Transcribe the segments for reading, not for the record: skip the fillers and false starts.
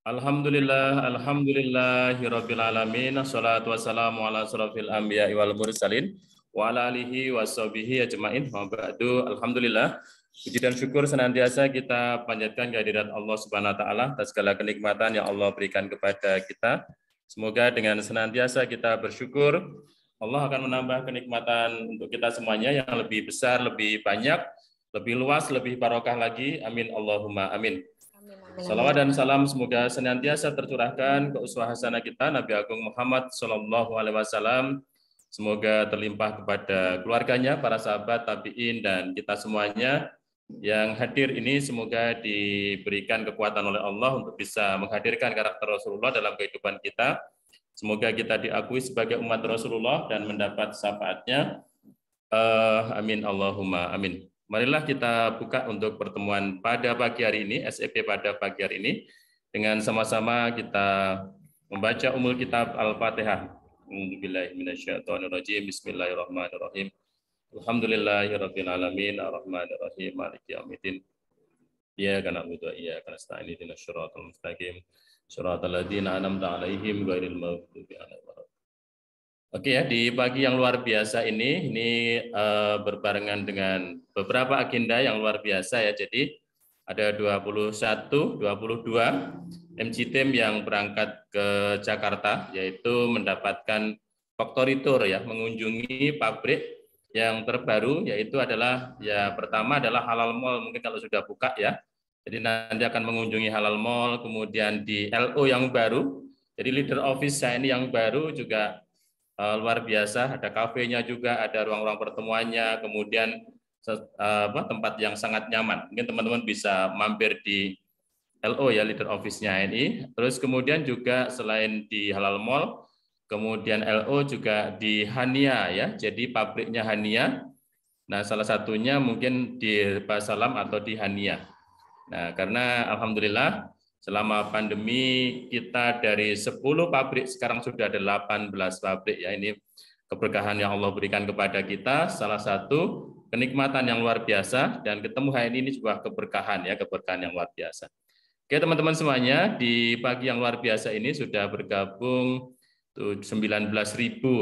Alhamdulillah, alhamdulillahirabbil alamin. Assalatu wassalamu ala asrofil anbiya'i wal mursalin wa ala alihi washabihi ajmain. Wa ba'du. Alhamdulillah. Puji dan syukur senantiasa kita panjatkan kehadirat Allah Subhanahu wa taala atas segala kenikmatan yang Allah berikan kepada kita. Semoga dengan senantiasa kita bersyukur, Allah akan menambah kenikmatan untuk kita semuanya yang lebih besar, lebih banyak, lebih luas, lebih barokah lagi. Amin Allahumma amin. Salawat dan salam semoga senantiasa tercurahkan ke uswah hasanah kita Nabi Agung Muhammad Sallallahu Alaihi Wasallam. Semoga terlimpah kepada keluarganya, para sahabat, tabiin, dan kita semuanya yang hadir ini. Semoga diberikan kekuatan oleh Allah untuk bisa menghadirkan karakter Rasulullah dalam kehidupan kita. Semoga kita diakui sebagai umat Rasulullah dan mendapat syafaatnya. Amin Allahumma amin. Marilah kita buka untuk pertemuan pada pagi hari ini, SEP pada pagi hari ini, dengan sama-sama kita membaca Ummul Kitab Al-Fatihah. Bismillahirrahmanirrahim. Alhamdulillahirabbil alamin, arrahmanirrahim, maliki yaumiddin. Iyyaka na'budu wa iyyaka nasta'in, ihdinas shiratal mustaqim, shiratal ladzina an'amta 'alaihim ghairil maghdubi 'alaihim. Oke ya, di pagi yang luar biasa ini berbarengan dengan beberapa agenda yang luar biasa ya. Jadi ada 21, 22 MC Team yang berangkat ke Jakarta, yaitu mendapatkan factory tour ya, mengunjungi pabrik yang terbaru, yaitu adalah ya pertama adalah Halal Mall, mungkin kalau sudah buka ya. Jadi nanti akan mengunjungi Halal Mall, kemudian di LO yang baru, jadi leader office-nya ini yang baru juga luar biasa, ada kafenya juga, ada ruang-ruang pertemuannya, kemudian tempat yang sangat nyaman. Mungkin teman-teman bisa mampir di LO ya, leader office-nya ini. Terus kemudian juga selain di Halal Mall, kemudian LO juga di Hania ya, jadi pabriknya Hania. Nah, salah satunya mungkin di Pasalam atau di Hania. Nah, karena alhamdulillah selama pandemi kita dari 10 pabrik sekarang sudah ada 18 pabrik ya. Ini keberkahan yang Allah berikan kepada kita, salah satu kenikmatan yang luar biasa, dan ketemu hari ini sebuah keberkahan ya, keberkahan yang luar biasa. Oke teman-teman semuanya, di pagi yang luar biasa ini sudah bergabung 19.000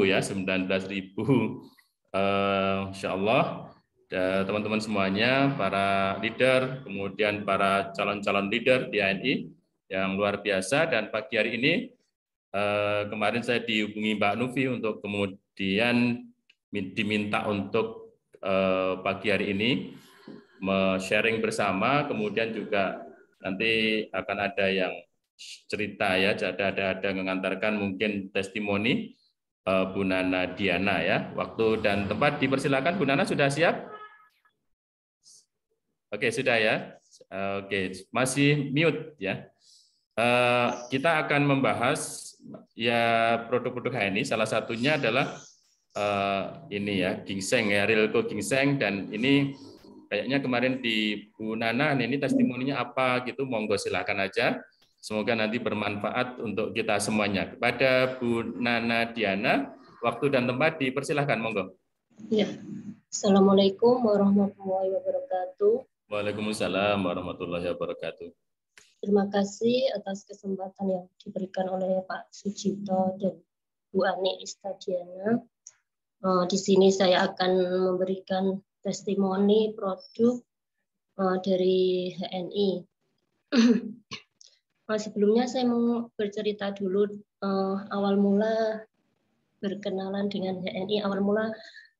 ya, 19.000 insya Allah. Teman-teman semuanya, para leader, kemudian para calon-calon leader di ANI yang luar biasa. Dan pagi hari ini kemarin saya dihubungi Mbak Nufi untuk kemudian diminta untuk pagi hari ini sharing bersama, kemudian juga nanti akan ada yang cerita ya, ada mengantarkan mungkin testimoni Bu Nana Diana ya. Waktu dan tempat dipersilakan. Bu Nana sudah siap? Oke, sudah ya. Oke, masih mute ya. Kita akan membahas ya produk-produk HNI. Salah satunya adalah ini ya, ginseng ya, Rilko ginseng, dan ini kayaknya kemarin di Bu Nana ini testimoninya apa gitu, monggo silakan aja. Semoga nanti bermanfaat untuk kita semuanya. Kepada Bu Nana Diana, waktu dan tempat dipersilahkan, monggo. Ya. Assalamualaikum warahmatullahi wabarakatuh. Waalaikumsalam warahmatullahi wabarakatuh. Terima kasih atas kesempatan yang diberikan oleh Pak Sujito dan Bu Ani Istadiana. Di sini saya akan memberikan testimoni produk dari HNI. Sebelumnya saya mau bercerita dulu awal mula berkenalan dengan HNI, awal mula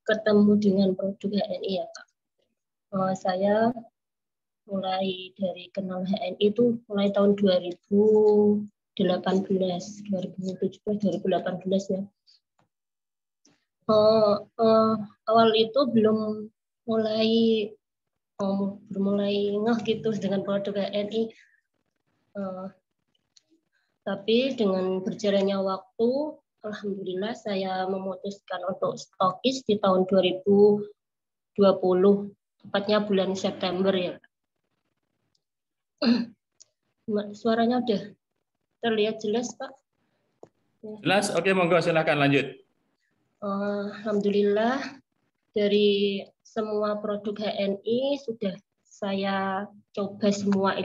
ketemu dengan produk HNI ya Kak. Saya mulai dari kenal HNI itu mulai tahun 2017, 2018 ya. Awal itu belum mulai ngeh gitu dengan produk HNI. Tapi dengan berjalannya waktu, alhamdulillah saya memutuskan untuk stokis di tahun 2020, tepatnya bulan September ya. Suaranya udah terlihat jelas, Pak? Jelas, oke, monggo silakan lanjut. Alhamdulillah dari semua produk HNI sudah saya coba semua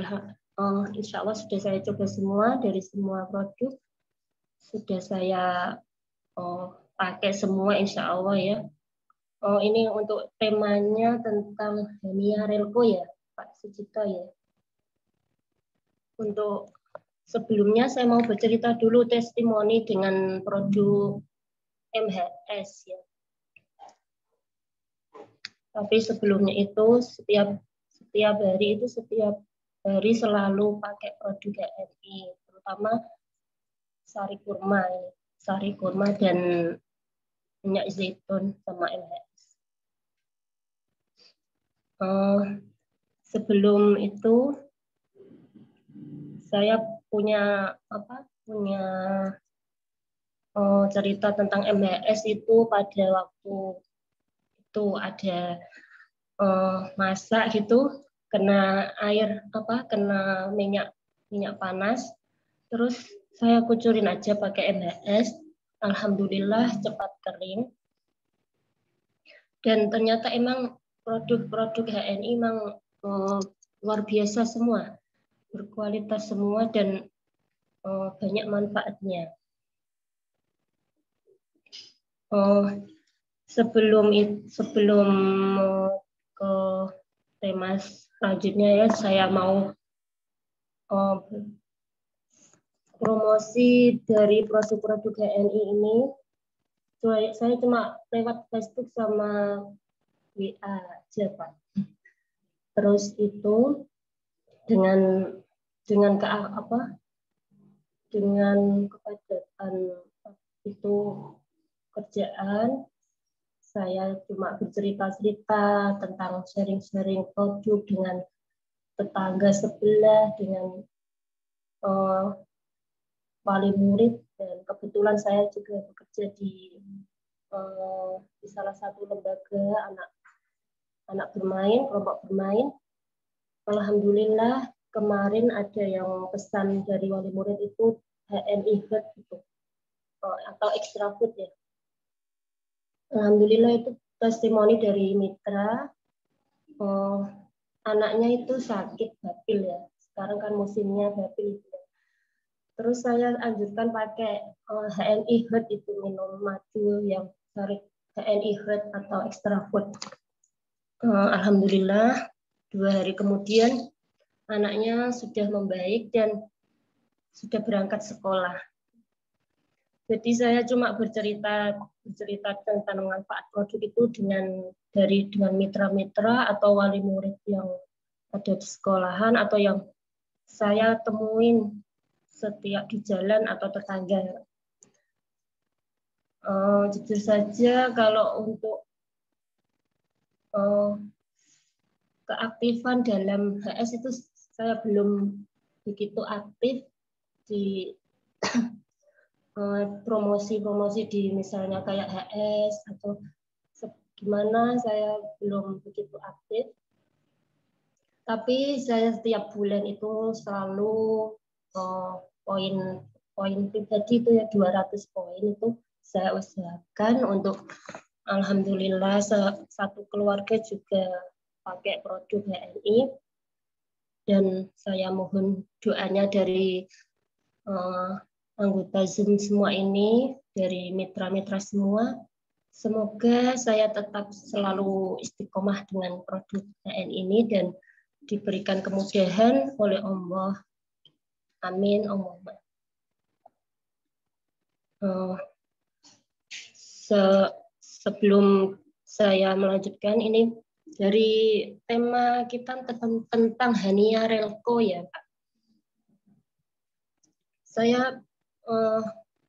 Insya Allah sudah saya coba semua, dari semua produk sudah saya pakai semua insya Allah ya. Ini untuk temanya tentang Hania Relco ya Pak Sucipto ya. Untuk sebelumnya saya mau bercerita dulu testimoni dengan produk MHS ya. Tapi sebelumnya itu setiap hari selalu pakai produk HNI, terutama sari kurma dan minyak zaitun sama MHS. Sebelum itu saya punya cerita tentang MHS itu pada waktu itu ada masak gitu, kena minyak panas, terus saya kucurin aja pakai MHS, alhamdulillah cepat kering. Dan ternyata emang produk-produk HNI emang luar biasa semua, berkualitas semua dan banyak manfaatnya. Sebelum ke tema selanjutnya ya, saya mau promosi dari produk-produk HNI ini. Saya cuma lewat Facebook sama WA aja Pak. Terus itu dengan kepadatan itu kerjaan, saya cuma bercerita-cerita tentang sharing-sharing produk dengan tetangga sebelah, dengan wali murid, dan kebetulan saya juga bekerja di salah satu lembaga anak bermain, kelompok bermain. Alhamdulillah kemarin ada yang pesan dari wali murid itu HNI Heart gitu, atau extra food ya. Alhamdulillah itu testimoni dari mitra. Anaknya itu sakit bapil ya. Sekarang kan musimnya bapil itu. Terus saya anjurkan pakai HNI Heart itu, minum madu yang dari HNI Heart atau extra food. Alhamdulillah 2 hari kemudian anaknya sudah membaik dan sudah berangkat sekolah. Jadi saya cuma bercerita tentang manfaat produk itu dengan mitra-mitra atau wali murid yang ada di sekolahan atau yang saya temuin setiap di jalan atau tetangga. Jujur saja kalau untuk keaktifan dalam HS itu saya belum begitu aktif di promosi-promosi di misalnya kayak HS atau gimana, saya belum begitu aktif. Tapi saya setiap bulan itu selalu poin pribadi itu ya 200 poin itu saya usahakan untuk, alhamdulillah satu keluarga juga pakai produk HNI, dan saya mohon doanya dari anggota Zoom semua ini, dari mitra-mitra semua, semoga saya tetap selalu istiqomah dengan produk HNI ini dan diberikan kemudahan oleh Allah. Amin. Allahumma. Sebelum saya melanjutkan, ini dari tema kita tentang Hania Relco ya Pak. Saya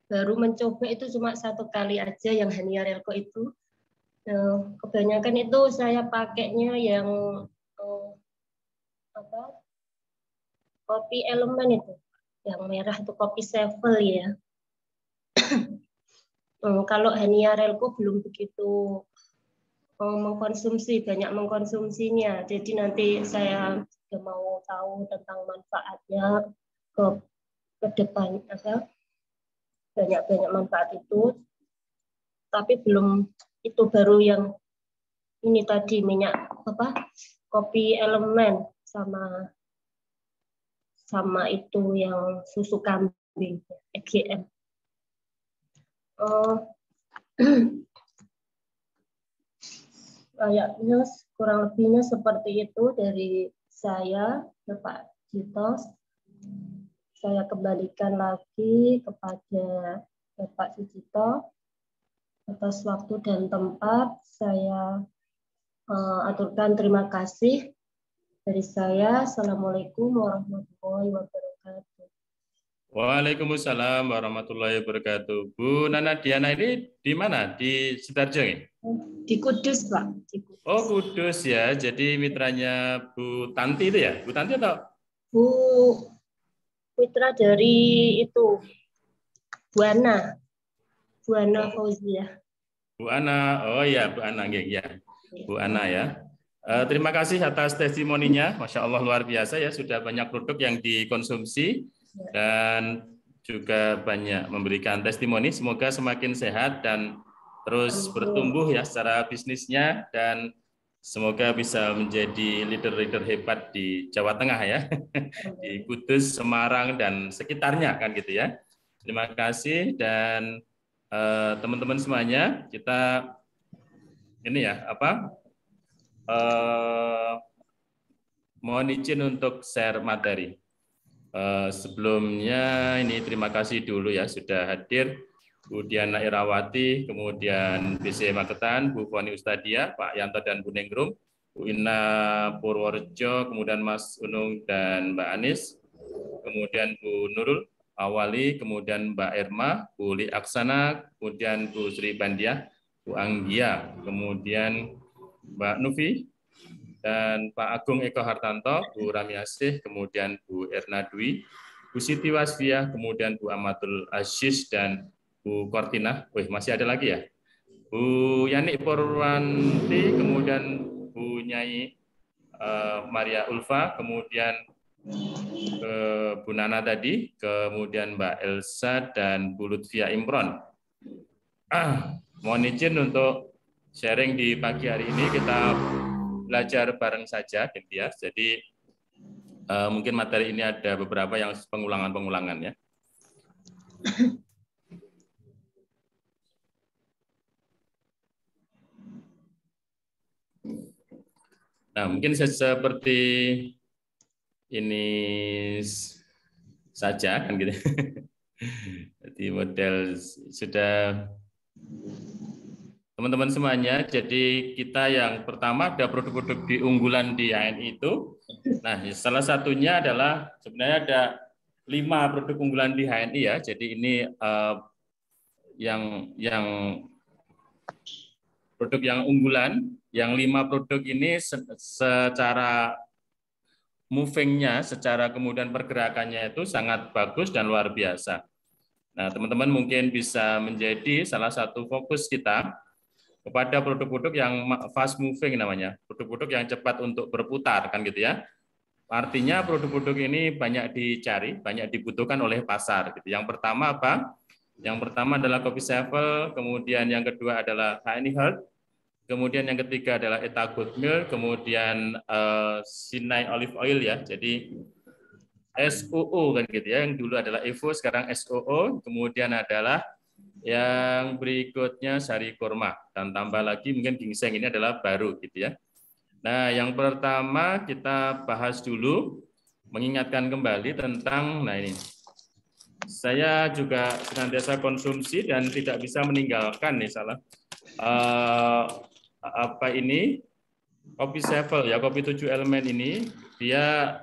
baru mencoba itu cuma 1 kali aja yang Hania Relco itu. Kebanyakan itu saya pakainya yang kopi elemen itu, yang merah itu kopi Sevel ya. Kalau Hania Relco belum begitu banyak mengkonsumsinya. Jadi nanti saya juga mau tahu tentang manfaatnya ke depan, banyak manfaat itu. Tapi belum, itu baru yang ini tadi minyak kopi elemen sama sama itu yang susu kambing, EGM. Kayaknya kurang lebihnya seperti itu dari saya, Pak Jitos. Saya kembalikan lagi kepada Bapak Sucito atas waktu dan tempat. Saya aturkan terima kasih dari saya. Assalamualaikum warahmatullahi wabarakatuh. Waalaikumsalam warahmatullahi wabarakatuh. Bu Nana Diana ini di mana? Di Sidoarjo ya? Di Kudus, Pak. Di Kudus. Oh, Kudus ya. Jadi mitranya Bu Tanti itu ya? Bu Tanti atau? Bu mitra dari itu Bu Ana Fauzia. Bu Ana, oh ya Bu Ana, ya. Bu Ana ya. Terima kasih atas testimoninya, Masya Allah luar biasa ya, sudah banyak produk yang dikonsumsi dan juga banyak memberikan testimoni. Semoga semakin sehat dan terus bertumbuh ya secara bisnisnya dan semoga bisa menjadi leader-leader hebat di Jawa Tengah ya, di Kudus, Semarang dan sekitarnya kan gitu ya. Terima kasih dan teman-teman semuanya, kita ini ya mohon izin untuk share materi. Sebelumnya ini terima kasih dulu ya sudah hadir Bu Diana Irawati, kemudian BC Magetan, Bu Foni Ustadia, Pak Yanto dan Bu Nenggrum, Bu Ina Purworejo, kemudian Mas Unung dan Mbak Anis, kemudian Bu Nurul Awali, kemudian Mbak Irma, Bu Li Aksana, kemudian Bu Sri Bandia, Bu Anggia, kemudian Mbak Nufi, dan Pak Agung Eko Hartanto, Bu Rami Asih, kemudian Bu Erna Dwi, Bu Siti Wasfia, kemudian Bu Amatul Aziz, dan Bu Kortina. Wih, masih ada lagi ya? Bu Yani Purwanti, kemudian Bu Nyai Maria Ulfa, kemudian Bu Nana tadi, kemudian Mbak Elsa, dan Bu Lutfia Imron. Mohon izin untuk sharing di pagi hari ini, kita belajar bareng saja, gitu ya. Jadi mungkin materi ini ada beberapa yang pengulangan-pengulangan ya. Nah, mungkin seperti ini saja kan gitu. Jadi model sudah teman-teman semuanya. Jadi kita yang pertama ada produk-produk unggulan di HNI itu. Nah, salah satunya adalah sebenarnya ada 5 produk unggulan di HNI ya. Jadi ini yang produk yang unggulan, yang 5 produk ini secara moving-nya, secara kemudian pergerakannya itu sangat bagus dan luar biasa. Nah, teman-teman mungkin bisa menjadi salah satu fokus kita kepada produk-produk yang fast moving namanya, produk-produk yang cepat untuk berputar kan gitu ya. Artinya produk-produk ini banyak dicari, banyak dibutuhkan oleh pasar gitu. Yang pertama apa? Yang pertama adalah Kopi Sevel, kemudian yang kedua adalah Honey Heart, kemudian yang ketiga adalah Eta Good Milk, kemudian Sinai Olive Oil ya. Jadi SOO kan gitu ya. Yang dulu adalah Evo, sekarang SOO, kemudian adalah yang berikutnya Sari Kurma dan tambah lagi mungkin ginseng, ini adalah baru gitu ya. Nah, yang pertama kita bahas dulu, mengingatkan kembali tentang, nah ini, saya juga senantiasa konsumsi dan tidak bisa meninggalkan nih apa ini, Kopi Sevel ya, kopi 7 elemen ini, dia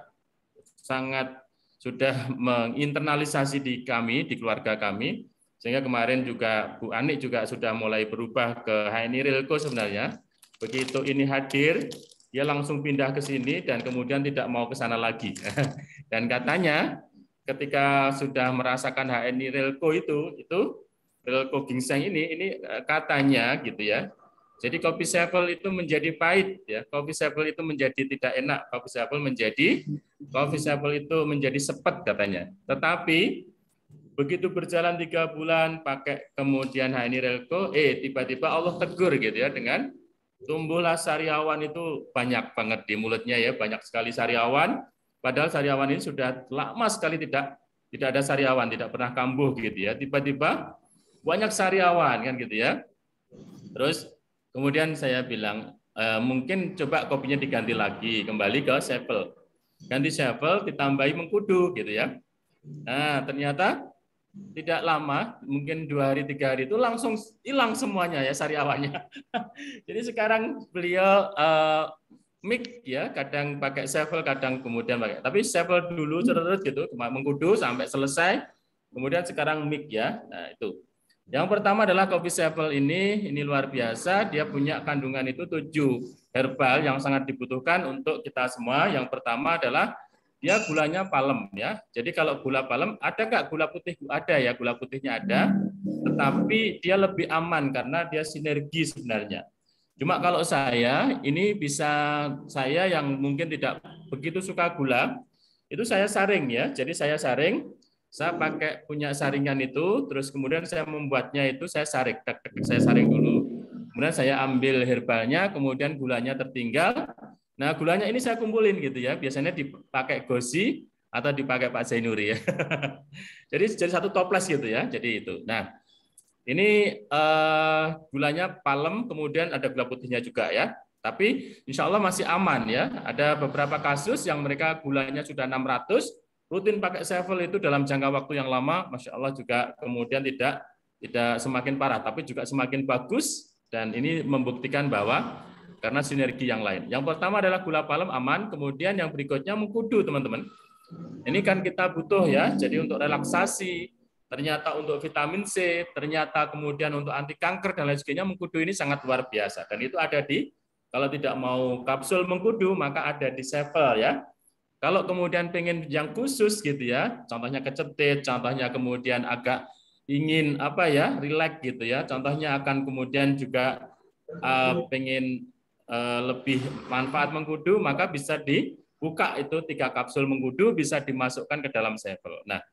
sangat sudah menginternalisasi di kami, di keluarga kami, sehingga kemarin juga Bu Anik juga sudah mulai berubah ke HNI Rilko sebenarnya. Begitu ini hadir, dia langsung pindah ke sini dan kemudian tidak mau ke sana lagi. Dan katanya ketika sudah merasakan HNI Rilko itu Rilko ginseng ini katanya gitu ya. Jadi kopi Sevel itu menjadi pahit ya. Kopi Sevel itu menjadi tidak enak. Kopi Sevel itu menjadi sepet katanya. Tetapi begitu berjalan 3 bulan pakai kemudian HNI Rilko, tiba-tiba Allah tegur gitu ya dengan tumbuhlah sariawan itu banyak banget di mulutnya ya, banyak sekali sariawan. Padahal sariawan ini sudah lama sekali tidak ada sariawan, tidak pernah kambuh gitu ya. Tiba-tiba banyak sariawan kan gitu ya. Terus kemudian saya bilang mungkin coba kopinya diganti lagi, kembali ke Sevel. Ganti Sevel ditambahi mengkudu gitu ya. Nah, ternyata tidak lama, mungkin 2 hari 3 hari itu langsung hilang semuanya ya sariawannya. Jadi sekarang beliau mix ya, kadang pakai Sevel, kadang kemudian pakai. Tapi Sevel dulu terus gitu, mengkudu sampai selesai. Kemudian sekarang mix ya. Nah, itu. Yang pertama adalah kopi Sevel ini luar biasa, dia punya kandungan itu 7 herbal yang sangat dibutuhkan untuk kita semua. Yang pertama adalah dia gulanya palem ya. Jadi kalau gula palem, ada nggak gula putih? Ada ya, gula putihnya ada. Tetapi dia lebih aman karena dia sinergi sebenarnya. Cuma kalau saya, ini bisa saya yang mungkin tidak begitu suka gula, itu saya saring ya. Jadi saya saring, saya pakai punya saringan itu, terus kemudian saya membuatnya itu saya saring, saya saring dulu. Kemudian saya ambil herbalnya, kemudian gulanya tertinggal. Nah, gulanya ini saya kumpulin gitu ya. Biasanya dipakai gosi atau dipakai Pak Zainuri ya. jadi satu toples gitu ya. Jadi itu. Nah, ini gulanya palem, kemudian ada gula putihnya juga ya. Tapi insya Allah masih aman ya. Ada beberapa kasus yang mereka gulanya sudah 600, rutin pakai Sevel itu dalam jangka waktu yang lama, Masya Allah juga kemudian tidak semakin parah, tapi juga semakin bagus. Dan ini membuktikan bahwa karena sinergi yang lain. Yang pertama adalah gula palem aman, kemudian yang berikutnya mengkudu teman-teman. Ini kan kita butuh ya, jadi untuk relaksasi, ternyata untuk vitamin C, ternyata kemudian untuk anti kanker dan lain sebagainya, mengkudu ini sangat luar biasa. Dan itu ada di, kalau tidak mau kapsul mengkudu, maka ada di Sevel ya. Kalau kemudian pengen yang khusus gitu ya, contohnya kecetit, contohnya kemudian agak ingin apa ya, relax gitu ya, contohnya akan kemudian juga pengen lebih manfaat mengkudu, maka bisa dibuka itu 3 kapsul mengkudu, bisa dimasukkan ke dalam Sevel. Nah,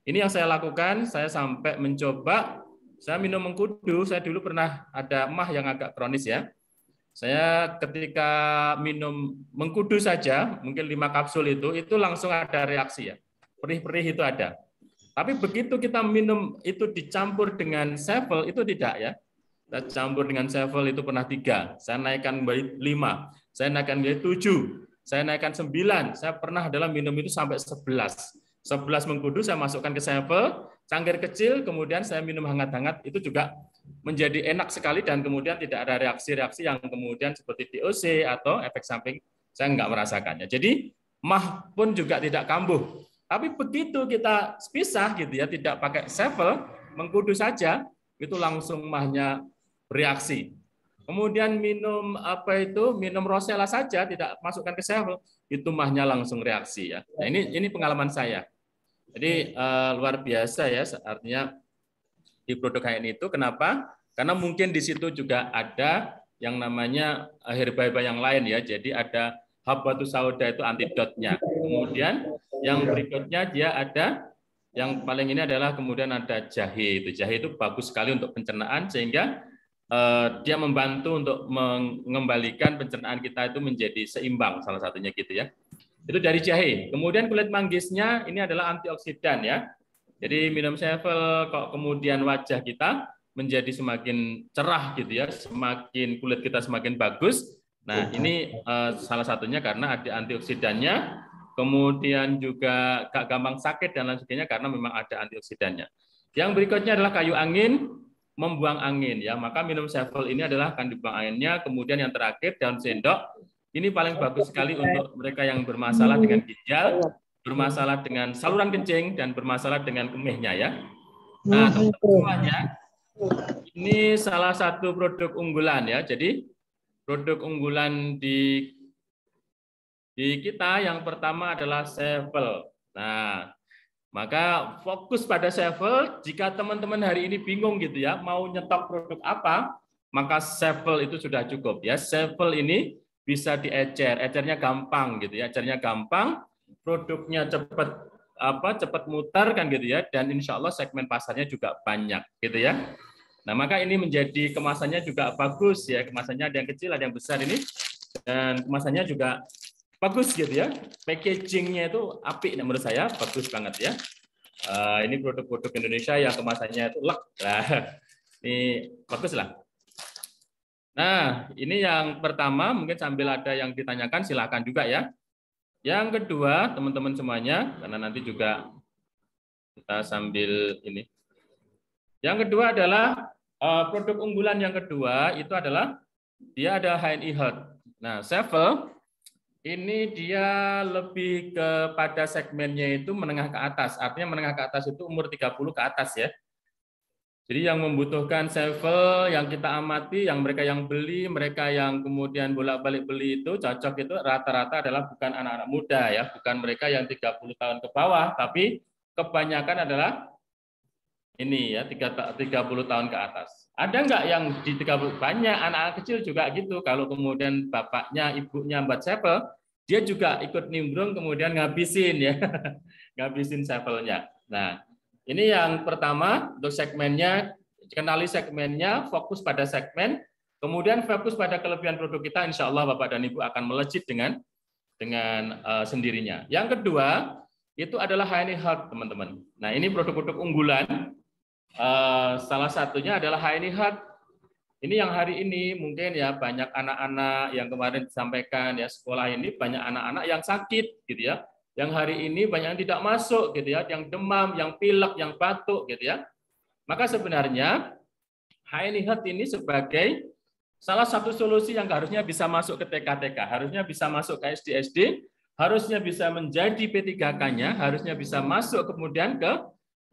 ini yang saya lakukan, saya sampai mencoba, saya minum mengkudu, saya dulu pernah ada emah yang agak kronis ya. Saya ketika minum mengkudu saja, mungkin 5 kapsul itu langsung ada reaksi ya. Perih-perih itu ada. Tapi begitu kita minum itu dicampur dengan Sevel, itu tidak ya. Kita campur dengan Sevel itu pernah 3, saya naikkan menjadi 5, saya naikkan menjadi 7, saya naikkan 9, saya pernah dalam minum itu sampai 11 mengkudu saya masukkan ke Sevel, cangkir kecil, kemudian saya minum hangat-hangat, itu juga menjadi enak sekali dan kemudian tidak ada reaksi-reaksi yang kemudian seperti DOC atau efek samping, saya nggak merasakannya. Jadi mah pun juga tidak kambuh. Tapi begitu kita pisah gitu ya, tidak pakai Sevel, mengkudu saja, itu langsung mahnya bereaksi. Kemudian minum minum Rosella saja, tidak masukkan ke Sevel, itu mahnya langsung reaksi ya. Nah, ini pengalaman saya. Jadi luar biasa ya, artinya di produk HN itu kenapa? Karena mungkin di situ juga ada yang namanya herba-herba yang lain ya. Jadi ada Habbatus Sauda itu antidotnya. Kemudian yang berikutnya dia ada yang paling ini adalah kemudian ada jahe. Itu jahe itu bagus sekali untuk pencernaan sehingga dia membantu untuk mengembalikan pencernaan kita itu menjadi seimbang, salah satunya gitu ya. Itu dari jahe. Kemudian kulit manggisnya ini adalah antioksidan ya. Jadi minum Sevel kok kemudian wajah kita menjadi semakin cerah gitu ya, semakin kulit kita semakin bagus. Nah, ini salah satunya karena ada antioksidannya, kemudian juga gak gampang sakit dan lain sebagainya karena memang ada antioksidannya. Yang berikutnya adalah kayu angin, membuang angin ya. Maka minum Sevel ini adalah akan dibuang anginnya. Kemudian yang terakhir daun sendok. Ini paling bagus sekali untuk mereka yang bermasalah dengan ginjal, bermasalah dengan saluran kencing, dan bermasalah dengan kemihnya ya. Nah, teman-teman semuanya, ini salah satu produk unggulan ya. Jadi produk unggulan di kita yang pertama adalah Sevel. Nah, maka fokus pada Sevel. Jika teman-teman hari ini bingung gitu ya, mau nyetok produk apa, maka Sevel itu sudah cukup ya. Sevel ini bisa diecer, ecernya gampang gitu ya, ecernya gampang, produknya cepat mutar kan gitu ya, dan insya Allah segmen pasarnya juga banyak gitu ya. Nah, maka ini menjadi kemasannya juga bagus ya, kemasannya ada yang kecil, ada yang besar ini, dan kemasannya juga bagus gitu ya. Packagingnya itu apik menurut saya, bagus banget ya. Ini produk-produk Indonesia yang kemasannya itu lek. Nah, ini bagus lah. Nah, ini yang pertama, mungkin sambil ada yang ditanyakan silakan juga ya. Yang kedua, teman-teman semuanya, karena nanti juga kita sambil ini. Yang kedua adalah produk unggulan yang kedua itu adalah dia ada HNI Health. Nah, Sevel ini dia lebih kepada segmennya itu menengah ke atas. Artinya menengah ke atas itu umur 30 ke atas ya. Jadi yang membutuhkan Sevel yang kita amati, yang mereka yang beli, mereka yang kemudian bolak-balik beli itu cocok itu rata-rata adalah bukan anak-anak muda ya, bukan mereka yang 30 tahun ke bawah, tapi kebanyakan adalah ini ya 30 tahun ke atas. Ada nggak yang di 30? Banyak anak-anak kecil juga gitu. Kalau kemudian bapaknya, ibunya buat Sevel, dia juga ikut nimbrung kemudian ngabisin ya, ngabisin Sevelnya. Nah, ini yang pertama untuk segmennya, kenali segmennya, fokus pada segmen, kemudian fokus pada kelebihan produk kita. Insya Allah Bapak dan Ibu akan melejit dengan sendirinya. Yang kedua itu adalah HNI Health teman-teman. Nah ini produk-produk unggulan. Salah satunya adalah HNI Health. Ini yang hari ini mungkin ya banyak anak-anak yang kemarin disampaikan ya sekolah ini banyak anak-anak yang sakit gitu ya. Yang hari ini banyak yang tidak masuk gitu ya, yang demam, yang pilek, yang batuk gitu ya. Maka sebenarnya HNI Health ini sebagai salah satu solusi yang harusnya bisa masuk ke TK-TK, harusnya bisa masuk ke SD-SD, harusnya bisa menjadi P3K-nya, harusnya bisa masuk kemudian ke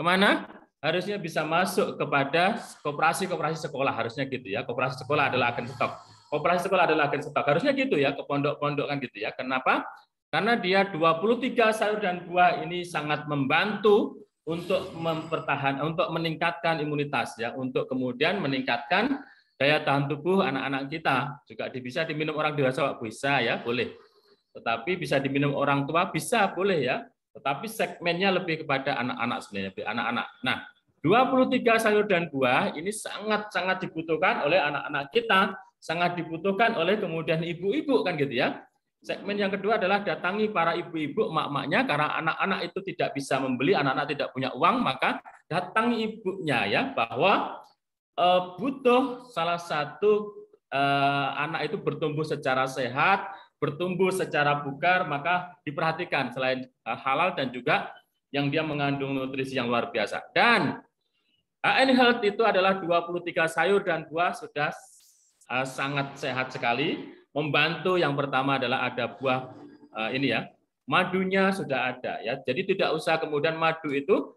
kemana? Harusnya bisa masuk kepada koperasi-koperasi sekolah, harusnya gitu ya. Koperasi sekolah adalah agen stok. Koperasi sekolah adalah agen stok. Harusnya gitu ya, ke pondok-pondok kan gitu ya. Kenapa? Karena dia 23 sayur dan buah ini sangat membantu untuk untuk meningkatkan imunitas ya, untuk kemudian meningkatkan daya tahan tubuh anak-anak kita. Juga bisa diminum orang dewasa bisa ya, boleh. Tetapi bisa diminum orang tua bisa boleh ya. Tetapi segmennya lebih kepada anak-anak sebenarnya, anak-anak. Nah, 23 sayur dan buah ini sangat-sangat dibutuhkan oleh anak-anak kita, sangat dibutuhkan oleh kemudian ibu-ibu kan gitu ya. Segmen yang kedua adalah datangi para ibu-ibu, emak-emaknya, karena anak-anak itu tidak bisa membeli, anak-anak tidak punya uang, maka datangi ibunya ya, bahwa butuh salah satu anak itu bertumbuh secara sehat, bertumbuh secara bugar, maka diperhatikan selain halal dan juga yang dia mengandung nutrisi yang luar biasa. Dan HNI Health itu adalah 23 sayur dan buah sudah sangat sehat sekali. Membantu yang pertama adalah ada buah ini ya, madunya sudah ada ya. Jadi tidak usah kemudian madu itu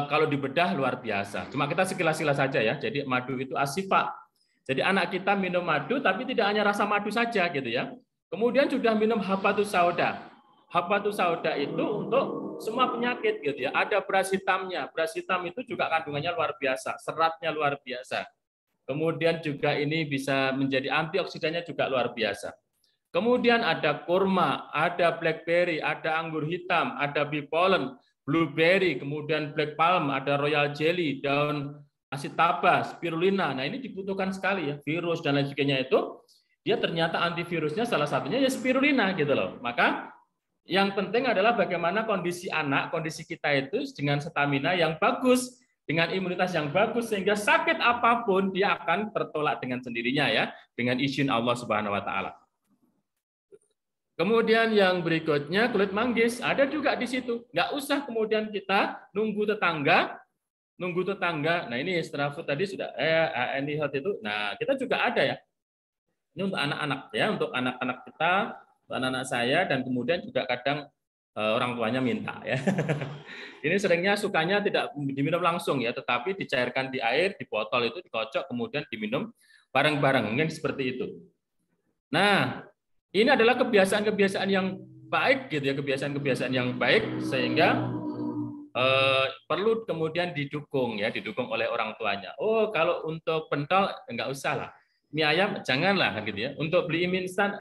kalau dibedah luar biasa. Cuma kita sekilas-sekilas saja ya. Jadi madu itu asifa. Jadi anak kita minum madu tapi tidak hanya rasa madu saja gitu ya. Kemudian sudah minum habatus sauda. Habatus sauda itu untuk semua penyakit gitu ya. Ada beras hitamnya. Beras hitam itu juga kandungannya luar biasa, seratnya luar biasa. Kemudian juga ini bisa menjadi antioksidannya juga luar biasa. Kemudian ada kurma, ada blackberry, ada anggur hitam, ada bee pollen, blueberry, kemudian black palm, ada royal jelly, daun asitaba, spirulina. Nah ini dibutuhkan sekali ya, virus dan lain sebagainya itu. Dia ternyata antivirusnya salah satunya ya spirulina gitu loh. Maka yang penting adalah bagaimana kondisi anak, kondisi kita itu dengan stamina yang bagus, dengan imunitas yang bagus, sehingga sakit apapun dia akan tertolak dengan sendirinya ya, dengan izin Allah Subhanahu wa taala. Kemudian yang berikutnya kulit manggis ada juga di situ. Nggak usah kemudian kita nunggu tetangga. Nah ini extra food tadi sudah HNI Health itu. Nah kita juga ada ya. Ini untuk anak-anak ya, untuk anak-anak kita, untuk anak-anak saya, dan kemudian juga kadang orang tuanya minta ya. Ini seringnya sukanya tidak diminum langsung ya, tetapi dicairkan di air, di botol itu dikocok kemudian diminum bareng-bareng, mungkin seperti itu. Nah, ini adalah kebiasaan-kebiasaan yang baik gitu ya, kebiasaan-kebiasaan yang baik sehingga perlu kemudian didukung ya, didukung oleh orang tuanya. Oh, kalau untuk pentol enggak usah lah. Mie ayam janganlah gitu ya. Untuk beli mie instan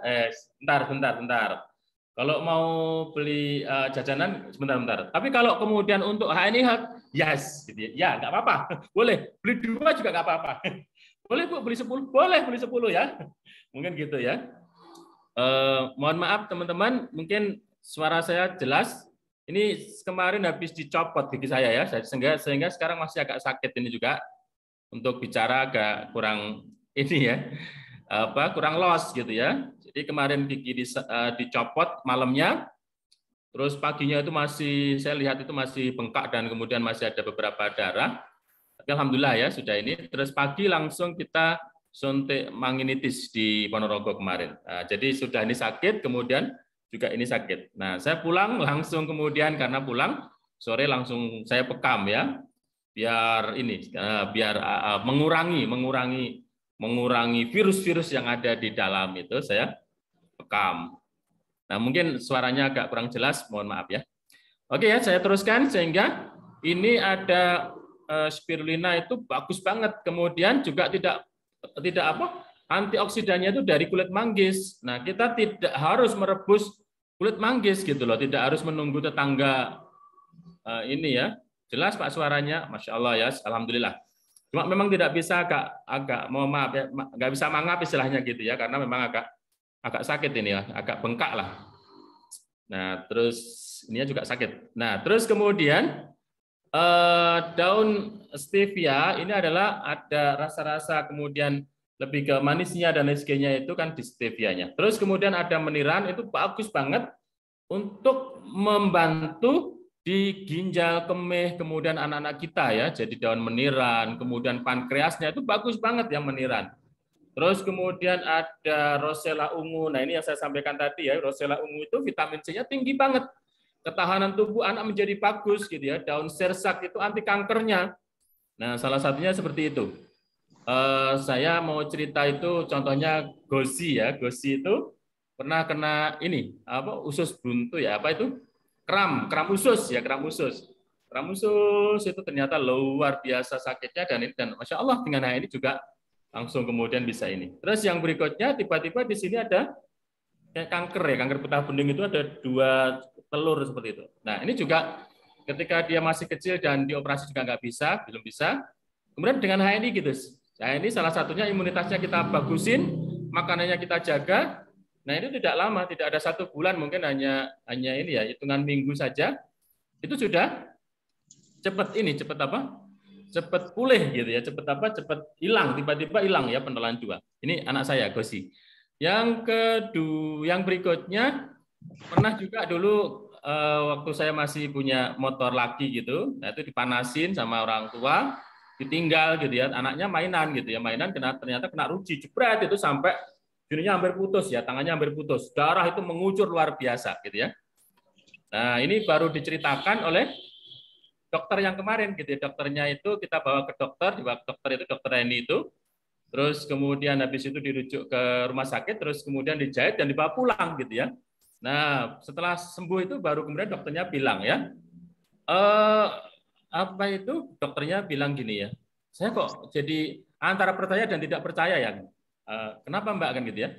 bentar. Kalau mau beli jajanan sebentar. Tapi kalau kemudian untuk HNI Health, yes, gitu ya. Ya nggak apa-apa. Boleh beli 2 juga nggak apa-apa. Boleh Bu beli 10, boleh beli 10 ya. Mungkin gitu ya. Mohon maaf teman-teman, mungkin suara saya jelas. Ini kemarin habis dicopot gigi saya ya, sehingga sekarang masih agak sakit ini juga untuk bicara agak kurang ini ya, kurang los gitu ya. Jadi kemarin gigi dicopot malamnya, terus paginya itu masih saya lihat itu masih bengkak dan kemudian masih ada beberapa darah. Tapi alhamdulillah ya sudah ini. Terus pagi langsung kita suntik manginitis di Ponorogo kemarin. Nah, jadi sudah ini sakit, kemudian juga ini sakit. Nah, saya pulang langsung kemudian karena pulang sore langsung saya bekam ya, biar ini biar mengurangi virus-virus yang ada di dalam itu saya bekam. Nah, mungkin suaranya agak kurang jelas, mohon maaf ya. Oke ya, saya teruskan sehingga ini ada spirulina itu bagus banget. Kemudian juga tidak antioksidannya itu dari kulit manggis. Nah, kita tidak harus merebus kulit manggis gitu loh, tidak harus menunggu tetangga ini ya. Jelas Pak suaranya, Masya Allah ya, alhamdulillah. Cuma memang tidak bisa agak mohon maaf ya, nggak bisa mangap istilahnya gitu ya, karena memang agak sakit ini ya, agak bengkak lah. Nah, terus ini juga sakit. Nah, terus kemudian daun stevia ini adalah ada rasa-rasa kemudian lebih ke manisnya dan lain sebagainya itu kan di stevianya. Terus kemudian ada meniran itu bagus banget untuk membantu di ginjal, kemih, kemudian anak-anak kita ya. Jadi daun meniran, kemudian pankreasnya itu bagus banget yang meniran. Terus kemudian ada rosella ungu. Nah, ini yang saya sampaikan tadi ya, rosella ungu itu vitamin C-nya tinggi banget. Ketahanan tubuh anak menjadi bagus gitu ya. Daun sirsak itu anti kankernya. Nah, salah satunya seperti itu. Saya mau cerita itu contohnya Gosi ya. Gosi itu pernah kena ini usus buntu ya, apa itu? Kram usus ya, kram usus. Kram usus itu ternyata luar biasa sakitnya dan Masya Allah dengan ini juga langsung kemudian bisa ini. Terus yang berikutnya tiba-tiba di sini ada kayak kanker ya, kanker getah bening itu ada 2 telur seperti itu. Nah, ini juga ketika dia masih kecil dan dioperasi juga belum bisa. Kemudian dengan HNI gitu. Nah, ini salah satunya imunitasnya kita bagusin, makanannya kita jaga. Nah, itu tidak lama, tidak ada 1 bulan, mungkin hanya ini ya, hitungan minggu saja. Itu sudah cepat pulih gitu ya, cepat hilang, tiba-tiba hilang ya penelan 2. Ini anak saya, Gosi. Yang berikutnya pernah juga dulu waktu saya masih punya motor laki gitu, nah itu dipanasin sama orang tua, ditinggal gitu ya, anaknya mainan ternyata kena ruji, jebret itu sampai juninya hampir putus ya, tangannya hampir putus, darah itu mengucur luar biasa gitu ya. Nah, ini baru diceritakan oleh dokter yang kemarin gitu ya. Dokternya itu kita bawa ke dokter, dokter Reni itu. Terus kemudian habis itu dirujuk ke rumah sakit, terus kemudian dijahit dan dibawa pulang gitu ya. Nah, setelah sembuh itu baru kemudian dokternya bilang ya, dokternya bilang gini ya, saya kok jadi antara percaya dan tidak percaya ya. Kenapa Mbak kan gitu ya?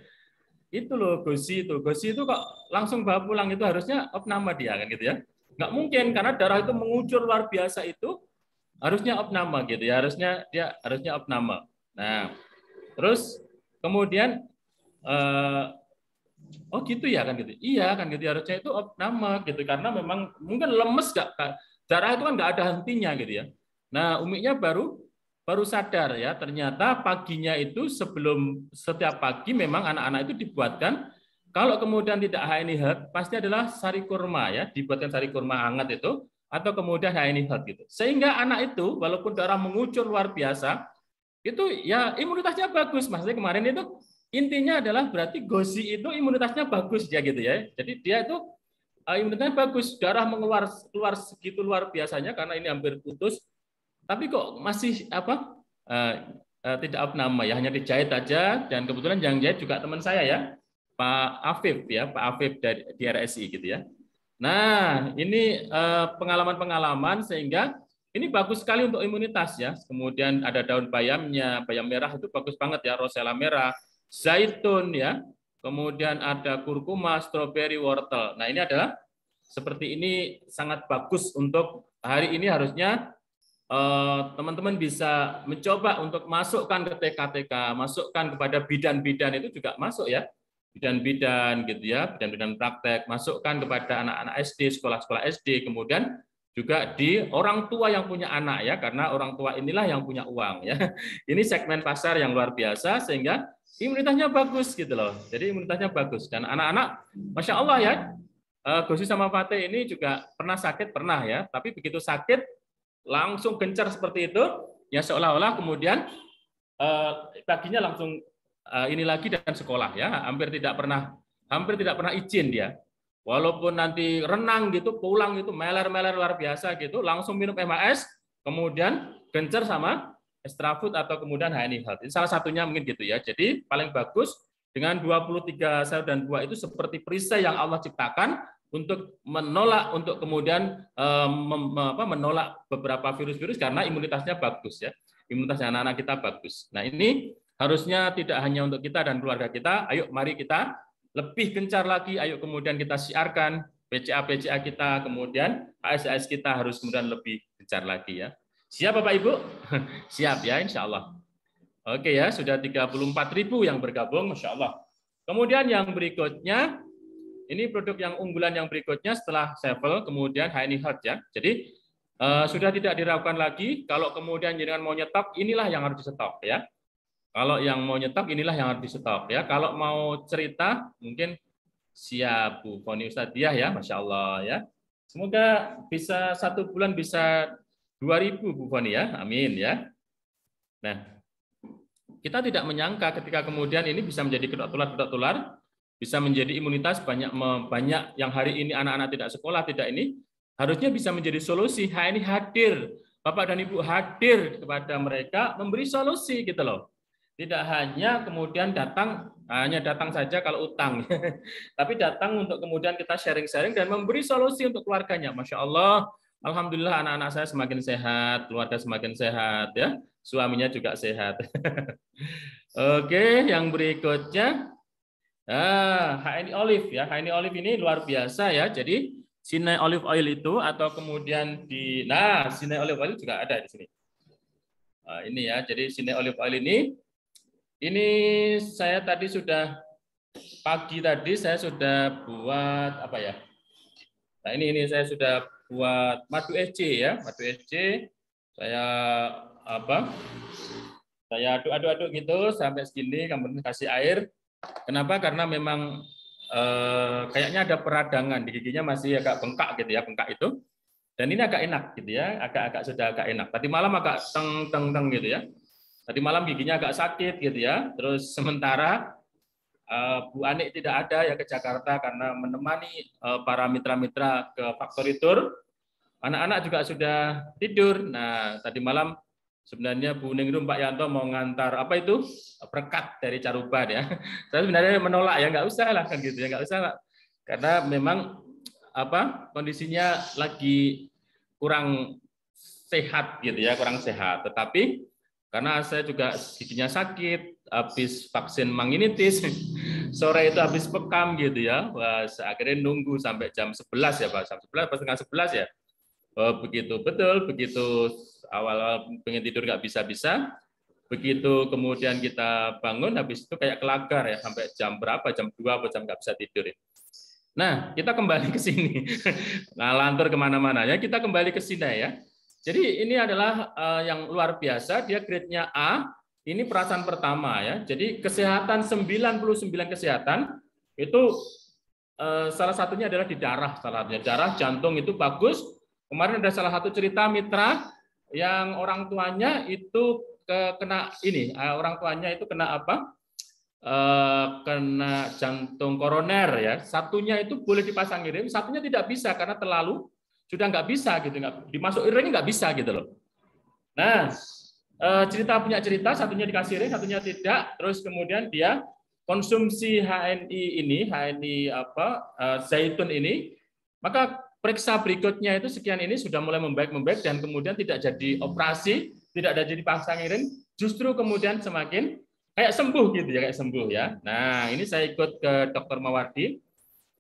Itu loh Gosi itu kok langsung bawa pulang, itu harusnya opname dia kan gitu ya. Nggak mungkin karena darah itu mengucur luar biasa, itu harusnya opname gitu ya, harusnya opname. Nah, terus kemudian oh gitu ya kan gitu. Iya kan gitu, harusnya itu opname gitu karena memang mungkin lemes darah itu kan nggak ada hentinya gitu ya. Nah, Uminya baru sadar ya, ternyata paginya itu setiap pagi memang anak-anak itu dibuatkan, kalau kemudian tidak HNI Health pasti adalah sari kurma ya, dibuatkan sari kurma hangat itu atau kemudian HNI Health gitu. Sehingga anak itu walaupun darah mengucur luar biasa, itu ya imunitasnya bagus. Maksudnya kemarin itu intinya adalah berarti Gosi itu imunitasnya bagus ya gitu ya. Jadi dia itu imunitasnya bagus, darah keluar segitu luar biasanya karena ini hampir putus. Tapi kok masih tidak opname ya, hanya dijahit aja, dan kebetulan yang jahit juga teman saya ya, Pak Afif di RSI gitu ya. Nah, ini pengalaman-pengalaman sehingga ini bagus sekali untuk imunitas ya. Kemudian ada daun bayamnya, bayam merah itu bagus banget ya, rosella merah, zaitun ya. Kemudian ada kurkuma, stroberi, wortel. Nah, ini adalah seperti ini sangat bagus untuk hari ini. Harusnya teman-teman bisa mencoba untuk masukkan ke TK-TK, masukkan kepada bidan-bidan itu juga masuk ya. bidan-bidan gitu ya, bidan-bidan praktek, masukkan kepada anak-anak SD, sekolah-sekolah SD, kemudian juga di orang tua yang punya anak ya, karena orang tua inilah yang punya uang ya. Ini segmen pasar yang luar biasa sehingga imunitasnya bagus gitu loh. Jadi imunitasnya bagus dan anak-anak, masya Allah ya, Gosi sama Fatih ini juga pernah sakit pernah ya, tapi begitu sakit langsung gencar seperti itu, ya seolah-olah kemudian paginya langsung ini lagi dan sekolah ya, hampir tidak pernah izin dia. Walaupun nanti renang gitu, pulang gitu, meler-meler luar biasa gitu, langsung minum MAS, kemudian gencer sama extra food atau kemudian HNI Health. Ini salah satunya mungkin gitu ya. Jadi paling bagus dengan 23 sayur dan buah itu seperti perisai yang Allah ciptakan untuk menolak, untuk kemudian menolak beberapa virus-virus karena imunitasnya bagus ya. Imunitasnya anak-anak kita bagus. Nah ini harusnya tidak hanya untuk kita dan keluarga kita, ayo mari kita lebih gencar lagi, ayo kemudian kita siarkan PCA kita, kemudian AS kita harus kemudian lebih gencar lagi ya. Siap Bapak Ibu? Siap ya insya Allah. Oke ya, sudah 34.000 yang bergabung, Masya Allah. Kemudian yang berikutnya, ini produk yang unggulan yang berikutnya setelah Sevel, kemudian HNI Health ya. Jadi sudah tidak diragukan lagi, kalau kemudian jenengan mau nyetok, inilah yang harus disetok ya. Kalau yang mau nyetok, inilah yang harus disetok ya. Kalau mau cerita, mungkin siap Bu Foni Ustadiah ya, Masya Allah ya. Semoga bisa 1 bulan bisa 2.000 Bu Foni ya, amin ya. Nah, kita tidak menyangka ketika kemudian ini bisa menjadi kedok tular, bisa menjadi imunitas banyak yang hari ini anak-anak tidak sekolah, tidak ini, harusnya bisa menjadi solusi. HNI hadir, Bapak dan Ibu hadir kepada mereka, memberi solusi gitu loh. Tidak hanya kemudian datang saja kalau utang, tapi datang untuk kemudian kita sharing-sharing dan memberi solusi untuk keluarganya. Masya Allah, alhamdulillah anak-anak saya semakin sehat, keluarga semakin sehat ya, suaminya juga sehat. Oke, yang berikutnya HNI Olive ya, HNI Olive ini luar biasa ya. Jadi Sinai Olive Oil itu atau kemudian Sinai Olive Oil juga ada di sini. Nah, ini ya, jadi Sinai Olive Oil ini saya tadi pagi tadi saya sudah buat apa ya? Nah ini saya sudah buat madu EC ya, madu EC. Saya Saya aduk-aduk gitu sampai segini, kemudian kasih air. Kenapa? Karena memang kayaknya ada peradangan di giginya, masih agak bengkak gitu ya, bengkak itu. Dan ini agak enak gitu ya, sudah agak enak. Tadi malam agak teng gitu ya. Tadi malam giginya agak sakit gitu ya. Terus sementara Bu Anik tidak ada ya ke Jakarta karena menemani para mitra-mitra ke Factory Tour. Anak-anak juga sudah tidur. Nah, tadi malam sebenarnya Bu Ningrum, Pak Yanto mau ngantar perekat dari Caruban ya. Saya sebenarnya menolak ya, nggak usah lah kan gitu ya, nggak usah lah. Karena memang kondisinya lagi kurang sehat gitu ya, kurang sehat. Tetapi karena saya juga giginya sakit, habis vaksin meningitis, sore itu habis bekam gitu ya. Wah, akhirnya nunggu sampai jam 11 ya Pak, jam 11 pas setengah 11 ya. Begitu awal-awal pengen tidur nggak bisa-bisa, begitu kemudian kita bangun, habis itu kayak kelagar ya, sampai jam berapa, jam 2 atau jam nggak bisa tidur ya. Nah, kita kembali ke sini. Ngalantur kemana-mana ya, kita kembali ke sini ya. Jadi ini adalah yang luar biasa, dia grade-nya A, ini perasaan pertama ya. Jadi kesehatan 99 kesehatan itu salah satunya adalah di darah, darah, jantung itu bagus. Kemarin ada salah satu cerita mitra yang orang tuanya itu kena orang tuanya itu kena kena jantung koroner ya. Satunya itu boleh dipasang ring, satunya tidak bisa karena sudah nggak bisa gitu, dimasuk ring nggak bisa gitu loh. Nah, punya cerita, satunya dikasih ring, satunya tidak. Terus kemudian dia konsumsi HNI zaitun ini, maka periksa berikutnya itu sekian ini sudah mulai membaik dan kemudian tidak jadi operasi, tidak ada jadi pasang ring, justru kemudian semakin kayak sembuh gitu ya, kayak sembuh ya. Nah, ini saya ikut ke Dr. Mawardi.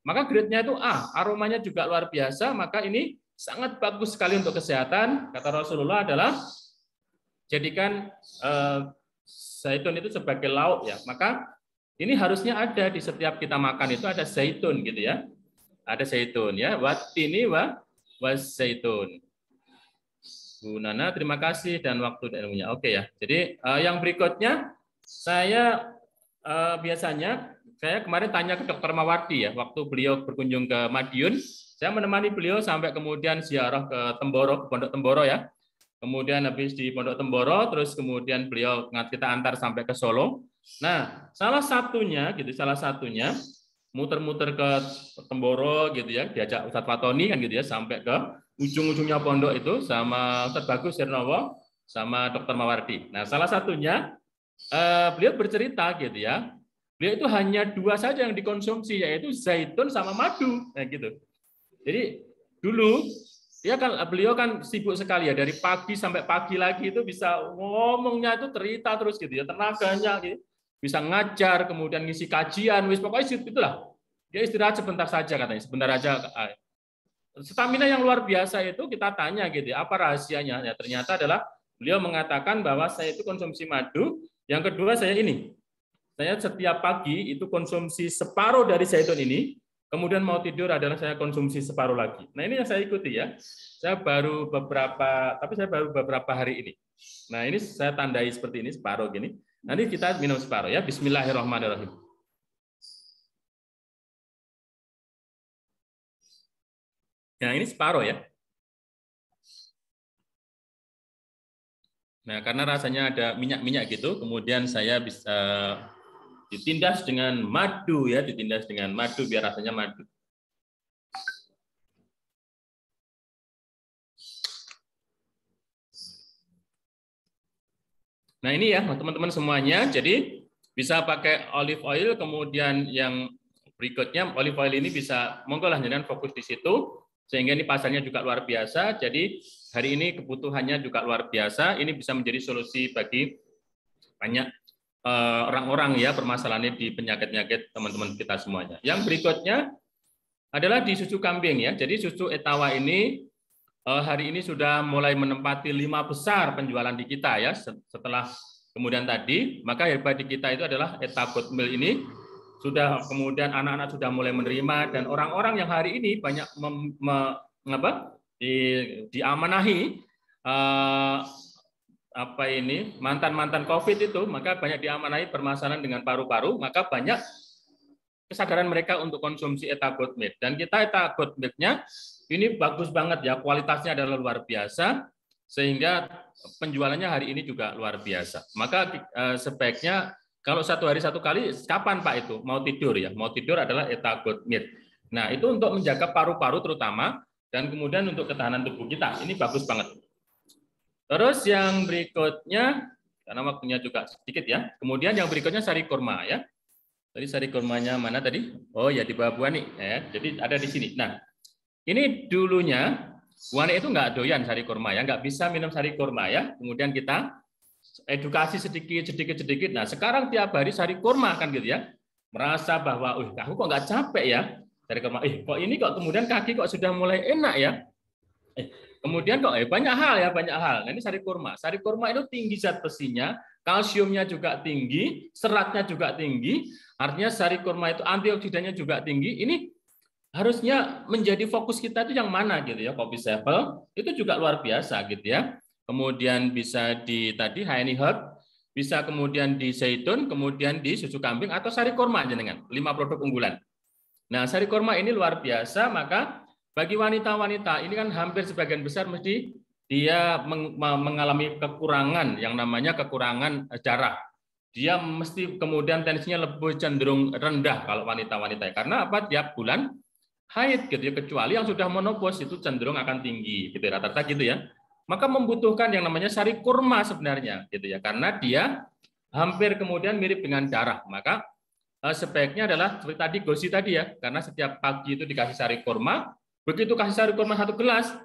Maka grade-nya itu A, aromanya juga luar biasa, maka ini sangat bagus sekali untuk kesehatan. Kata Rasulullah adalah jadikan zaitun itu sebagai lauk ya. Maka Ini harusnya ada di setiap kita makan itu ada zaitun gitu ya. Ada zaitun ya. Watini zaitun. Bu Nana, terima kasih dan waktu dan ilmunya. Oke ya. Jadi yang berikutnya saya biasanya saya kemarin tanya ke Dr. Mawardi ya, waktu beliau berkunjung ke Madiun, saya menemani beliau sampai kemudian ziarah ke Temboro, ke Pondok Temboro ya. Kemudian habis di Pondok Temboro, terus kemudian beliau kita antar sampai ke Solo. Nah, salah satunya muter-muter ke Temboro gitu ya, diajak Ustadz Fatoni kan gitu ya, sampai ke ujung-ujungnya pondok itu sama Ustadz Bagus Sirnowo sama Dr. Mawardi. Nah, salah satunya beliau bercerita gitu ya, beliau itu hanya 2 saja yang dikonsumsi, yaitu zaitun sama madu. Nah, gitu. Jadi dulu beliau kan sibuk sekali ya, dari pagi sampai pagi lagi itu bisa ngomongnya itu cerita terus gitu ya, tenaganya gitu. Bisa ngajar, kemudian ngisi kajian, pokoknya itulah. Dia istirahat sebentar saja katanya, sebentar aja. Stamina yang luar biasa itu kita tanya gitu, apa rahasianya? Ya ternyata adalah beliau mengatakan bahwa saya itu konsumsi madu. Yang kedua saya setiap pagi itu konsumsi separuh dari zaitun ini, kemudian mau tidur adalah saya konsumsi separuh lagi. Nah ini yang saya ikuti ya. Saya baru beberapa hari ini. Nah ini saya tandai seperti ini separuh gini. Nanti kita minum separuh ya. Bismillahirrahmanirrahim. Nah ini separuh ya. Nah karena rasanya ada minyak-minyak gitu, kemudian saya bisa ditindas dengan madu ya, ditindas dengan madu biar rasanya madu. Nah ini ya teman-teman semuanya, jadi bisa pakai olive oil, kemudian yang berikutnya olive oil ini bisa monggo lah jangan fokus di situ, sehingga ini pasarnya juga luar biasa. Jadi hari ini kebutuhannya juga luar biasa. Ini bisa menjadi solusi bagi banyak orang-orang ya permasalahannya di penyakit-penyakit teman-teman kita semuanya. Yang berikutnya adalah di susu kambing ya. Jadi susu Etawa ini hari ini sudah mulai menempati 5 besar penjualan di kita ya. Setelah kemudian tadi, maka hebat di kita itu adalah Eta Goat Milk ini sudah kemudian anak-anak sudah mulai menerima, dan orang-orang yang hari ini banyak diamanahi mantan-mantan COVID itu, maka banyak diamanahi permasalahan dengan paru-paru, maka banyak kesadaran mereka untuk konsumsi Eta Goat Milk. Dan kita Eta Goat Milk-nya ini bagus banget ya, kualitasnya adalah luar biasa, sehingga penjualannya hari ini juga luar biasa. Maka sebaiknya kalau 1 hari 1 kali, kapan Pak itu? Mau tidur ya, mau tidur adalah Eta Goat Milk. Nah itu untuk menjaga paru-paru terutama, dan kemudian untuk ketahanan tubuh kita, ini bagus banget. Terus yang berikutnya, karena waktunya juga sedikit ya, kemudian yang berikutnya sari kurma ya. Tadi sari kurmanya mana tadi? Oh ya di bawah Bu Ani ya. Jadi ada di sini. Nah, ini dulunya Bu Ani itu nggak doyan sari kurma ya, nggak bisa minum sari kurma ya. Kemudian kita edukasi sedikit. Nah, sekarang tiap hari sari kurma kan gitu ya. Merasa bahwa, aku kok nggak capek ya sari kurma. Kok ini kok kemudian kaki kok sudah mulai enak ya. Kemudian kok banyak hal. Nah, ini sari kurma. Sari kurma itu tinggi zat besinya, kalsiumnya juga tinggi, seratnya juga tinggi. Artinya sari kurma itu antioksidannya juga tinggi. Ini harusnya menjadi fokus kita itu yang mana gitu ya. Kopi Sepel itu juga luar biasa gitu ya. Kemudian bisa di tadi honey herb, bisa kemudian di zaitun, kemudian di susu kambing atau sari kurma jenengan. 5 produk unggulan. Nah, sari kurma ini luar biasa, maka bagi wanita-wanita ini kan hampir sebagian besar mesti dia mengalami kekurangan yang namanya kekurangan darah. Dia mesti kemudian tensinya lebih cenderung rendah kalau wanita-wanita. Karena apa? Tiap bulan haid gitu ya, kecuali yang sudah menopause itu cenderung akan tinggi gitu rata-rata gitu ya. Maka membutuhkan yang namanya sari kurma sebenarnya gitu ya, karena dia hampir kemudian mirip dengan darah. Maka sebaiknya adalah seperti tadi Gosi tadi ya, karena setiap pagi itu dikasih sari kurma, begitu kasih sari kurma 1 gelas,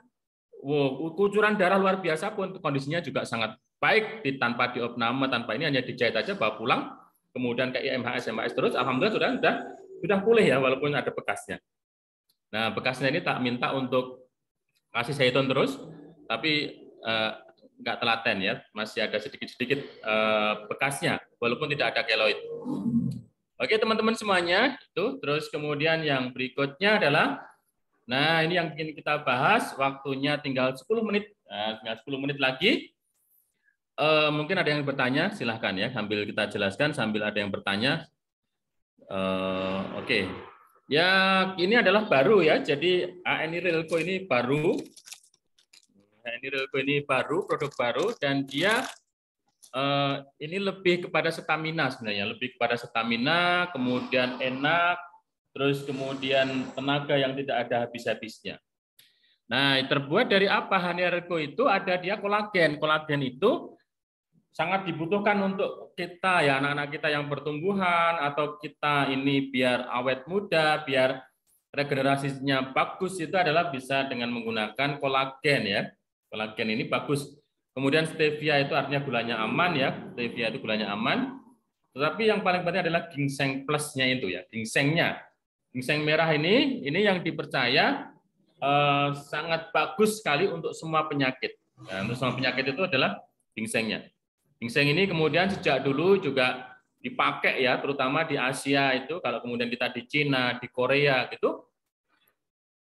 kucuran darah luar biasa pun kondisinya juga sangat baik, tanpa diopname, tanpa ini, hanya dijahit aja bawa pulang, kemudian ke IMHS terus, alhamdulillah sudah pulih ya, walaupun ada bekasnya. Nah, bekasnya ini tak minta untuk kasih zaitun terus, tapi nggak telaten ya, masih ada sedikit-sedikit bekasnya, walaupun tidak ada keloid. Oke, teman-teman semuanya, itu. Terus kemudian yang berikutnya adalah, nah ini yang ingin kita bahas, waktunya tinggal 10 menit. Nah, tinggal 10 menit lagi. Mungkin ada yang bertanya, silahkan ya, sambil kita jelaskan, sambil ada yang bertanya. Oke. Ya, ini adalah baru ya, jadi ANI Relco ini baru. ANI Relco ini baru, produk baru, dan dia ini lebih kepada stamina sebenarnya, lebih kepada stamina, kemudian enak, terus kemudian tenaga yang tidak ada habis-habisnya. Nah, terbuat dari apa ANI Relco itu? Ada dia kolagen. Kolagen itu sangat dibutuhkan untuk kita ya, anak-anak kita yang pertumbuhan atau kita ini biar awet muda, biar regenerasinya bagus, itu adalah bisa dengan menggunakan kolagen ya. Kolagen ini bagus. Kemudian stevia itu artinya gulanya aman ya, stevia itu gulanya aman. Tetapi yang paling penting adalah ginseng plusnya itu ya, ginsengnya. Ginseng merah ini yang dipercaya sangat bagus sekali untuk semua penyakit. Nah, untuk semua penyakit itu adalah ginsengnya. Ginseng ini kemudian sejak dulu juga dipakai ya, terutama di Asia itu, kalau kemudian kita di Cina, di Korea gitu,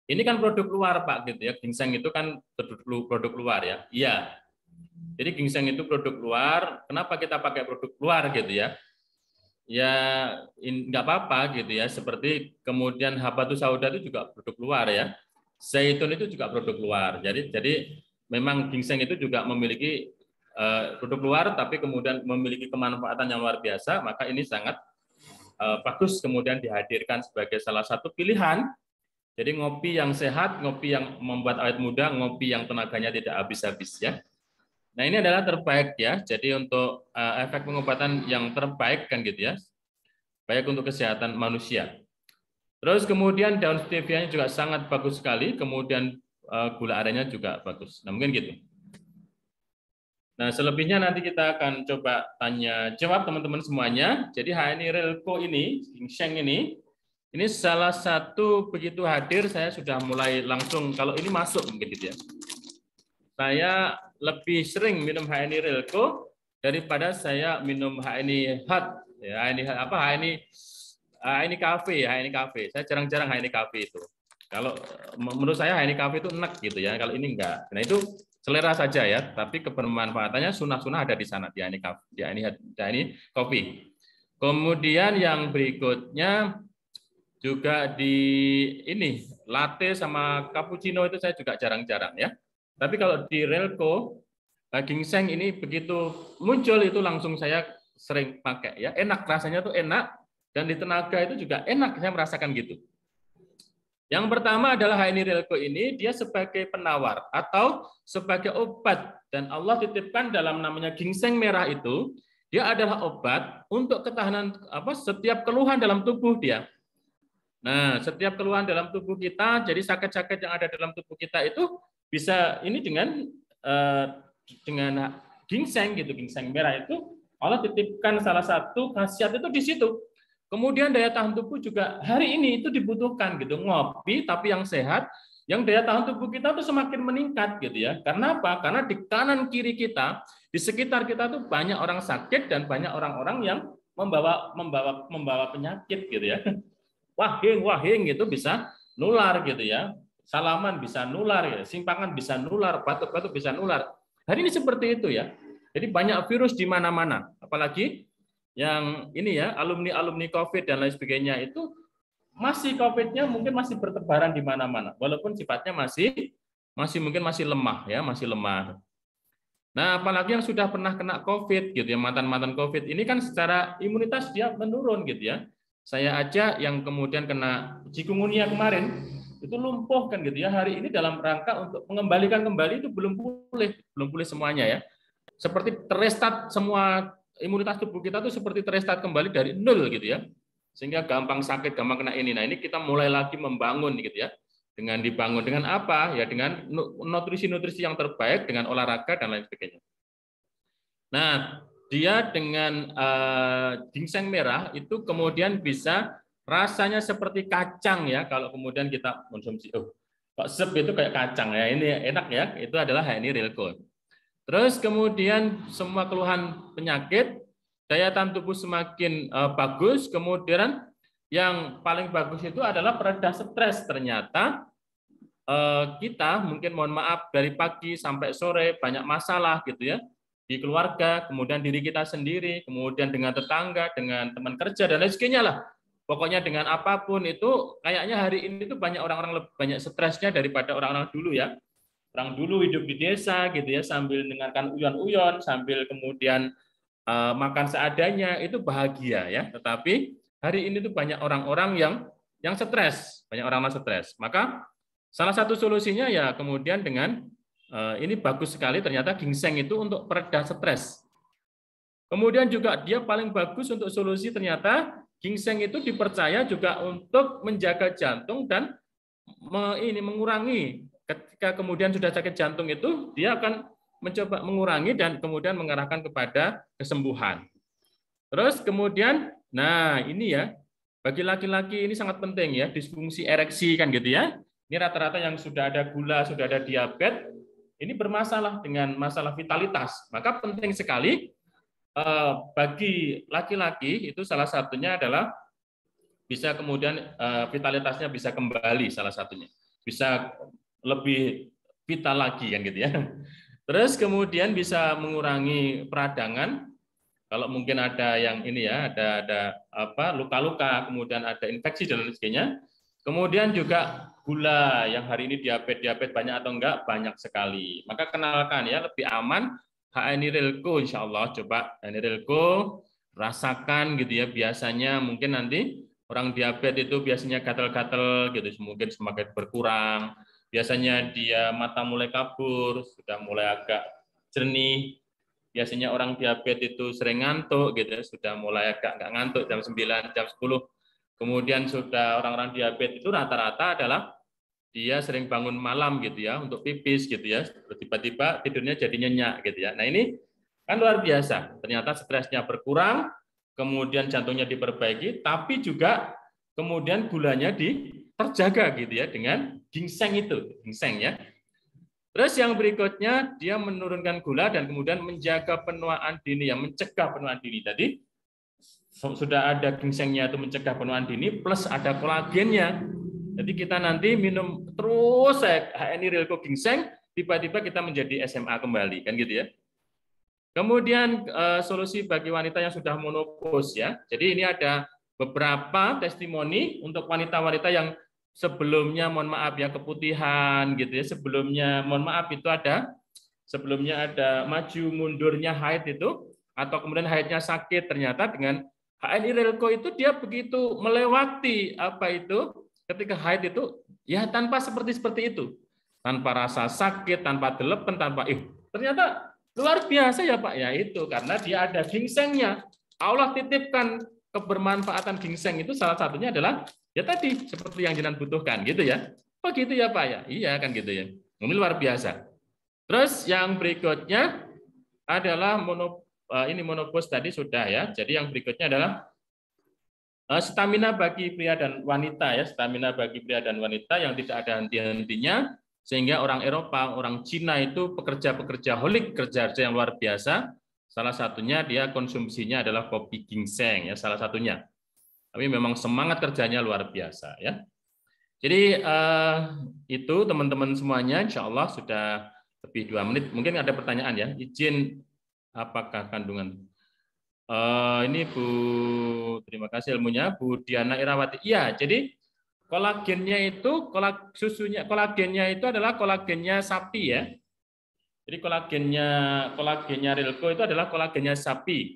ini kan produk luar Pak gitu ya, ginseng itu kan produk luar ya. Iya. Jadi ginseng itu produk luar. Kenapa kita pakai produk luar gitu ya? Ya nggak apa-apa gitu ya. Seperti kemudian habatus sauda itu juga produk luar ya. Zaitun itu juga produk luar. Jadi memang ginseng itu juga memiliki produk luar, tapi kemudian memiliki kemanfaatan yang luar biasa. Maka ini sangat bagus kemudian dihadirkan sebagai salah satu pilihan. Jadi ngopi yang sehat, ngopi yang membuat awet muda, ngopi yang tenaganya tidak habis-habis ya. Nah, ini adalah terbaik ya. Jadi untuk efek pengobatan yang terbaik kan gitu ya. Baik untuk kesehatan manusia. Terus kemudian daun stevia-nya juga sangat bagus sekali, kemudian gula arennya juga bagus. Nah, mungkin gitu. Nah, selebihnya nanti kita akan coba tanya jawab teman-teman semuanya. Jadi HNI Relco ini, ginseng ini salah satu begitu hadir saya sudah mulai langsung kalau ini masuk mungkin gitu ya. Saya lebih sering minum HNI Relco daripada saya minum HNI Hot ya, HNI Cafe, HNI Cafe. Saya jarang-jarang HNI Cafe itu. Kalau menurut saya HNI Cafe itu enak gitu ya, kalau ini enggak. Nah, itu selera saja ya, tapi kebermanfaatannya sunah-sunah ada di sana di HNI Coffee. Kemudian yang berikutnya juga di ini latte sama cappuccino itu saya juga jarang-jarang ya. Tapi kalau di Relco ginseng ini begitu muncul itu langsung saya sering pakai ya. Enak, rasanya tuh enak, dan di tenaga itu juga enak, saya merasakan gitu. Yang pertama adalah HNI Relco ini dia sebagai penawar atau sebagai obat, dan Allah titipkan dalam namanya ginseng merah itu, dia adalah obat untuk ketahanan setiap keluhan dalam tubuh dia. Nah, setiap keluhan dalam tubuh kita, jadi sakit-sakit yang ada dalam tubuh kita itu bisa ini dengan ginseng gitu, ginseng merah itu Allah titipkan salah satu khasiat itu di situ. Kemudian daya tahan tubuh juga hari ini itu dibutuhkan gitu, ngopi tapi yang sehat, yang daya tahan tubuh kita tuh semakin meningkat gitu ya. Karena apa? Karena di kanan kiri kita, di sekitar kita tuh banyak orang sakit dan banyak orang-orang yang membawa penyakit gitu ya. Wahing itu bisa nular gitu ya. Salaman bisa nular ya, simpangan bisa nular, batuk-batuk bisa nular. Hari ini seperti itu ya. Jadi banyak virus di mana-mana. Apalagi yang ini ya, alumni COVID dan lain sebagainya itu masih COVID-nya mungkin masih bertebaran di mana-mana. Walaupun sifatnya mungkin masih lemah ya, masih lemah. Nah, apalagi yang sudah pernah kena COVID gitu ya, mantan-mantan COVID ini kan secara imunitas dia menurun gitu ya. Saya aja yang kemudian kena chikungunya kemarin itu lumpuh kan gitu ya. Hari ini dalam rangka untuk mengembalikan kembali itu belum pulih semuanya ya. Seperti terestart semua imunitas tubuh kita tuh seperti terestart kembali dari nol gitu ya. Sehingga gampang sakit, gampang kena ini. Nah, ini kita mulai lagi membangun gitu ya. Dengan dibangun dengan apa? Ya dengan nutrisi-nutrisi yang terbaik, dengan olahraga dan lain sebagainya. Nah, dia dengan ginseng merah itu kemudian bisa rasanya seperti kacang ya, kalau kemudian kita konsumsi. Kok sep itu kayak kacang ya, ini enak ya, itu adalah HNI Relco. Terus kemudian semua keluhan penyakit daya tahan tubuh semakin bagus. Kemudian yang paling bagus itu adalah pereda stres. Ternyata kita mungkin mohon maaf dari pagi sampai sore banyak masalah gitu ya di keluarga, kemudian diri kita sendiri, kemudian dengan tetangga, dengan teman kerja dan lain sebagainya lah. Pokoknya dengan apapun itu kayaknya hari ini tuh banyak orang-orang lebih banyak stresnya daripada orang-orang dulu ya. Orang dulu hidup di desa gitu ya sambil dengarkan uyon-uyon, sambil kemudian makan seadanya, itu bahagia ya. Tetapi hari ini tuh banyak orang-orang yang stres, banyak orang yang stres. Maka salah satu solusinya ya kemudian dengan ini bagus sekali ternyata ginseng itu untuk pereda stres. Kemudian juga dia paling bagus untuk solusi ternyata ginseng itu dipercaya juga untuk menjaga jantung dan mengurangi ketika kemudian sudah sakit jantung itu dia akan mencoba mengurangi dan kemudian mengarahkan kepada kesembuhan. Terus kemudian, nah ini ya, bagi laki-laki ini sangat penting ya, disfungsi ereksi kan gitu ya. Ini rata-rata yang sudah ada gula, sudah ada diabetes, ini bermasalah dengan masalah vitalitas. Maka penting sekali bagi laki-laki itu salah satunya adalah bisa kemudian vitalitasnya bisa kembali salah satunya. Bisa lebih vital lagi kan gitu ya. Terus kemudian bisa mengurangi peradangan. Kalau mungkin ada yang ini ya, ada apa luka-luka, kemudian ada infeksi dan lain sebagainya. Kemudian juga gula yang hari ini diabetes banyak atau enggak, banyak sekali. Maka kenalkan ya, lebih aman HNI Rilco insya Allah. Coba HNI Rilco rasakan gitu ya. Biasanya mungkin nanti orang diabetes itu biasanya gatal-gatal gitu, mungkin semakin berkurang. Biasanya dia mata mulai kabur, sudah mulai agak jernih. Biasanya orang diabetes itu sering ngantuk gitu, sudah mulai agak nggak ngantuk jam 9, jam 10. Kemudian sudah orang-orang diabetes itu rata-rata adalah dia sering bangun malam gitu ya untuk pipis gitu ya. Tiba-tiba tidurnya jadi nyenyak gitu ya. Nah, ini kan luar biasa. Ternyata stresnya berkurang, kemudian jantungnya diperbaiki, tapi juga kemudian gulanya terjaga gitu ya dengan ginseng itu, ginseng ya. Terus yang berikutnya dia menurunkan gula dan kemudian menjaga penuaan dini, yang mencegah penuaan dini. Tadi sudah ada ginsengnya itu mencegah penuaan dini plus ada kolagennya. Jadi kita nanti minum terus HNI Rilco ginseng, tiba-tiba kita menjadi SMA kembali kan gitu ya. Kemudian solusi bagi wanita yang sudah menopause ya. Jadi ini ada beberapa testimoni untuk wanita-wanita yang sebelumnya mohon maaf ya keputihan gitu ya, sebelumnya mohon maaf itu ada sebelumnya ada maju mundurnya haid itu atau kemudian haidnya sakit, ternyata dengan HNI Rilco itu dia begitu melewati apa itu ketika haid itu ya tanpa seperti itu, tanpa rasa sakit, tanpa delepen, tanpa ternyata luar biasa ya Pak ya, itu karena dia ada ginsengnya. Allah titipkan kebermanfaatan ginseng itu salah satunya adalah ya tadi seperti yang jenengan butuhkan gitu ya. Oh gitu ya Pak ya. Iya kan gitu ya. Ini luar biasa. Terus yang berikutnya adalah ini monopause tadi sudah ya. Jadi yang berikutnya adalah stamina bagi pria dan wanita ya. Stamina bagi pria dan wanita yang tidak ada henti-hentinya, sehingga orang Eropa, orang Cina itu pekerja-pekerja holik, kerja yang luar biasa. Salah satunya dia konsumsinya adalah kopi ginseng ya, salah satunya. Tapi memang semangat kerjanya luar biasa ya. Jadi itu teman-teman semuanya, insya Allah sudah lebih 2 menit. Mungkin ada pertanyaan ya. Izin apakah kandungan? Ini Bu, terima kasih ilmunya, Bu Diana Irawati. Iya, jadi kolagennya itu kolagennya itu adalah kolagennya sapi ya. Jadi kolagennya Rilco itu adalah kolagennya sapi.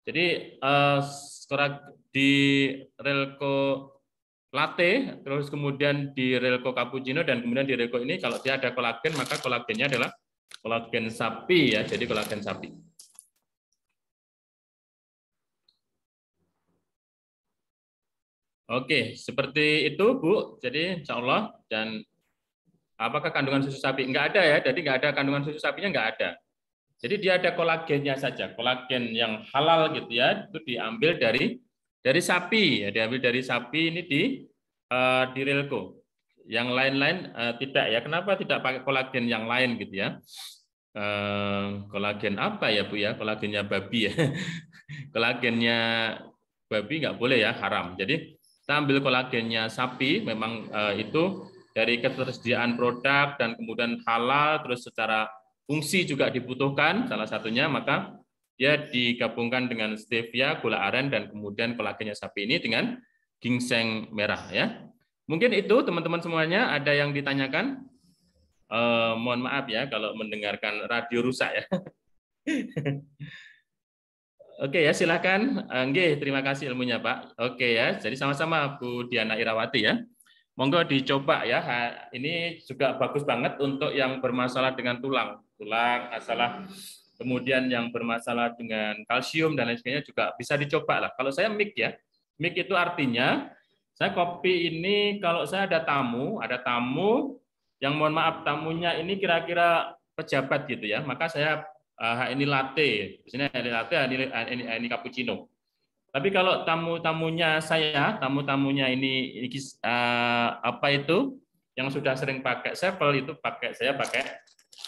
Jadi di Rilco latte, terus kemudian di Rilco cappuccino dan kemudian di Rilco ini kalau dia ada kolagen maka kolagennya adalah kolagen sapi ya. Jadi kolagen sapi. Oke, seperti itu Bu. Jadi insya Allah. Dan apakah kandungan susu sapi? Enggak ada ya. Jadi enggak ada kandungan susu sapinya, enggak ada. Jadi dia ada kolagennya saja. Kolagen yang halal gitu ya, itu diambil dari sapi ya, diambil dari sapi ini di Rilco. Yang lain-lain tidak ya. Kenapa tidak pakai kolagen yang lain gitu ya? Kolagen apa ya Bu ya? Kolagennya babi ya. Kolagennya babi nggak boleh ya, haram. Jadi kita ambil kolagennya sapi, memang itu dari ketersediaan produk dan kemudian halal, terus secara fungsi juga dibutuhkan salah satunya, maka dia digabungkan dengan stevia, gula aren, dan kemudian kolagennya sapi ini dengan ginseng merah ya. Mungkin itu teman-teman semuanya, ada yang ditanyakan? Mohon maaf ya kalau mendengarkan radio rusak ya. Oke ya, silakan. Nggih, terima kasih ilmunya Pak. Oke ya, jadi sama-sama Bu Diana Irawati ya. Monggo dicoba ya. Ini juga bagus banget untuk yang bermasalah dengan tulang, masalah, kemudian yang bermasalah dengan kalsium dan lain sebagainya juga bisa dicoba lah. Kalau saya mix ya, mix itu artinya saya kopi ini kalau saya ada tamu yang mohon maaf tamunya ini kira-kira pejabat gitu ya, maka saya ini latte, di sini ini latte, ini cappuccino. Tapi kalau tamu-tamunya ini apa itu yang sudah sering pakai Sevel itu saya pakai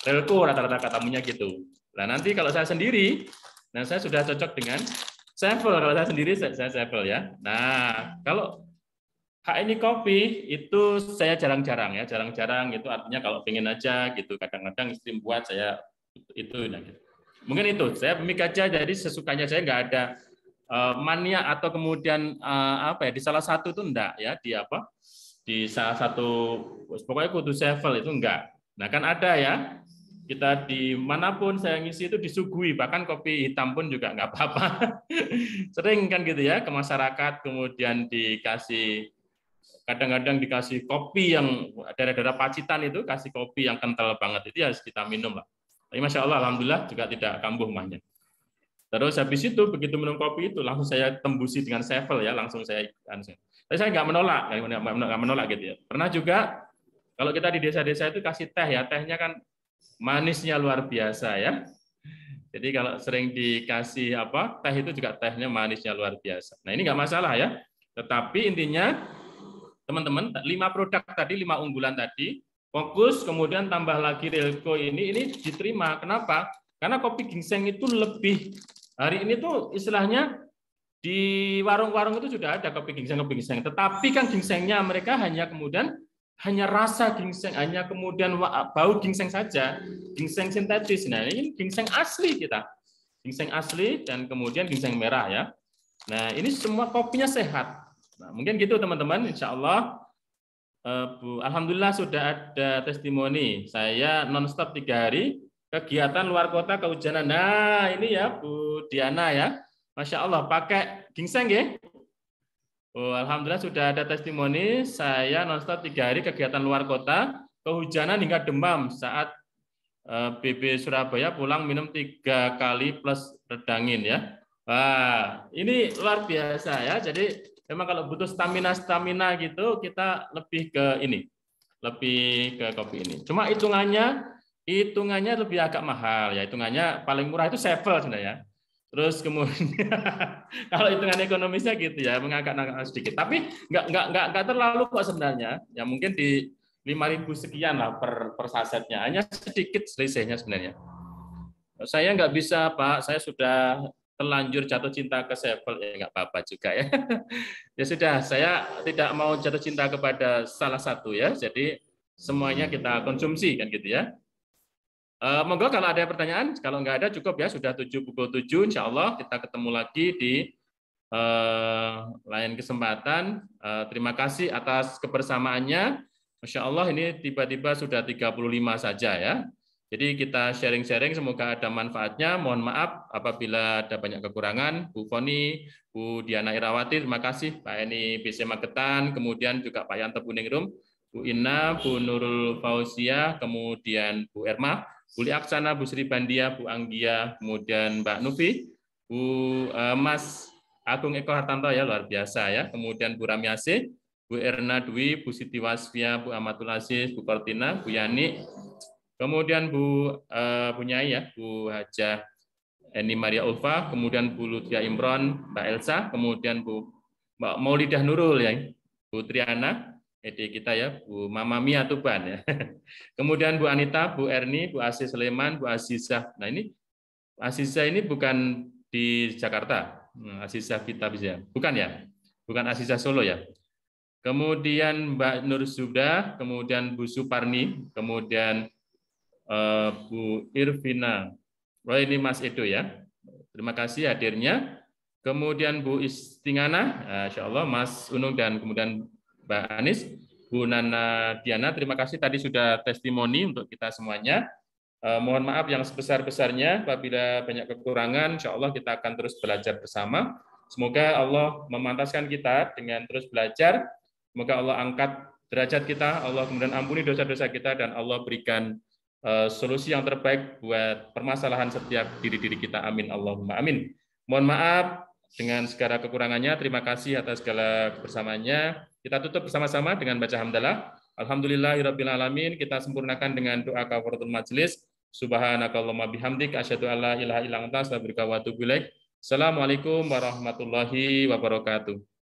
Relco rata-rata tamunya gitu. Nah nanti kalau saya sendiri, nah saya sudah cocok dengan Sevel. Kalau saya sendiri saya Sevel ya. Nah kalau ini kopi itu saya jarang-jarang ya, jarang-jarang itu artinya kalau pengen aja gitu. Kadang-kadang istri buat saya itu. Nah, gitu. Mungkin itu saya mix aja jadi sesukanya, saya nggak ada mania atau kemudian apa ya di salah satu itu enggak ya di salah satu pokoknya kudu Sevel itu enggak. Nah kan ada ya kita dimanapun saya ngisi itu disuguhi, bahkan kopi hitam pun juga enggak apa-apa. Sering kan gitu ya ke masyarakat, kemudian dikasih kadang-kadang dikasih kopi yang daerah-daerah Pacitan itu kasih kopi yang kental banget itu ya kita minum lah. Tapi Masya Allah, Alhamdulillah juga tidak kambuh mahnya. Terus habis itu begitu minum kopi itu langsung saya tembusi dengan Sevel ya, langsung saya. Tapi saya nggak menolak gitu ya. Pernah juga kalau kita di desa-desa itu kasih teh ya, tehnya kan manisnya luar biasa ya. Jadi kalau sering dikasih teh itu juga tehnya manisnya luar biasa. Nah ini nggak masalah ya. Tetapi intinya teman-teman 5 produk tadi, 5 unggulan tadi, fokus kemudian tambah lagi Relco ini diterima. Kenapa? Karena kopi ginseng itu lebih hari ini tuh istilahnya di warung-warung itu sudah ada kopi ginseng. Tetapi kan ginsengnya mereka hanya rasa ginseng, hanya kemudian bau ginseng saja, ginseng sintetis. Nah ini ginseng asli kita, ginseng asli dan kemudian ginseng merah ya. Nah ini semua kopinya sehat. Nah, mungkin gitu teman-teman, insya Allah. Bu, alhamdulillah sudah ada testimoni. Saya nonstop 3 hari kegiatan luar kota kehujanan. Nah ini ya Bu Diana ya, Masya Allah pakai ginseng ya. Oh, alhamdulillah sudah ada testimoni. Saya nonstop 3 hari kegiatan luar kota kehujanan hingga demam saat BB Surabaya pulang minum 3 kali plus redangin ya. Wah ini luar biasa ya. Jadi memang kalau butuh stamina gitu kita lebih ke kopi ini. Cuma hitungannya lebih agak mahal ya. Hitungannya paling murah itu Sevel sebenarnya. Terus kemudian kalau hitungan ekonomisnya gitu ya, mengangkat sedikit. Tapi nggak terlalu kok sebenarnya. Ya mungkin di 5.000 sekian lah per sasetnya. Hanya sedikit selisihnya sebenarnya. Saya nggak bisa Pak, saya sudah terlanjur jatuh cinta ke Sevel ya nggak apa-apa juga ya. Ya sudah, saya tidak mau jatuh cinta kepada salah satu ya. Jadi semuanya kita konsumsi kan gitu ya. Monggo kalau ada pertanyaan, kalau nggak ada cukup ya, sudah pukul 7, insya Allah kita ketemu lagi di lain kesempatan. Terima kasih atas kebersamaannya. Masya Allah ini tiba-tiba sudah 35 saja ya. Jadi kita sharing-sharing, semoga ada manfaatnya. Mohon maaf apabila ada banyak kekurangan. Bu Foni, Bu Diana Irawati, terima kasih. Pak Eni BC Magetan, kemudian juga Pak Yanto Buningrum, Bu Ina, Bu Nurul Fauzia, kemudian Bu Erma, Bu Liaksana, Bu Sri Bandia, Bu Anggia, kemudian Mbak Nufi, Bu Mas Agung Eko Hartanto ya luar biasa ya, kemudian Bu Ramiase, Bu Erna Dwi, Bu Siti Wasfia, Bu Amatul Aziz, Bu Kortina, Bu Yani, kemudian Bu Nyai ya, Bu Hajah Eni Maria Ulfa, kemudian Bu Lutfia Imron, Mbak Elsa, kemudian Bu Mbak Maulidah Nurul ya, Bu Triana, kita ya, Bu Mama Mia Tuban ya. Kemudian Bu Anita, Bu Erni, Bu Asis Sleman, Bu Azizah. Nah ini Azizah ini bukan di Jakarta. Azizah Vita bisa. Bukan ya? Bukan Azizah Solo ya. Kemudian Mbak Nur Zuda, kemudian Bu Suparni, kemudian Bu Irvina. Oh, ini Mas Edo ya. Terima kasih hadirnya. Kemudian Bu Istingana, Insya Allah Mas Unung dan kemudian Mbak Anis, Bu Nana Diana, terima kasih tadi sudah testimoni untuk kita semuanya. Mohon maaf yang sebesar-besarnya apabila banyak kekurangan, insya Allah kita akan terus belajar bersama. Semoga Allah memantaskan kita dengan terus belajar. Semoga Allah angkat derajat kita, Allah kemudian ampuni dosa-dosa kita, dan Allah berikan solusi yang terbaik buat permasalahan setiap diri-diri kita. Amin. Allahumma amin. Mohon maaf dengan segala kekurangannya. Terima kasih atas segala kebersamaannya. Kita tutup bersama-sama dengan baca hamdalah. Alhamdulillahirabbil alamin. Kita sempurnakan dengan doa kafaratul majelis. Subhanakallahumma bihamdik asyhadu alla ilaha illa anta astaghfiruka wa atubu ilaik. Assalamualaikum warahmatullahi wabarakatuh.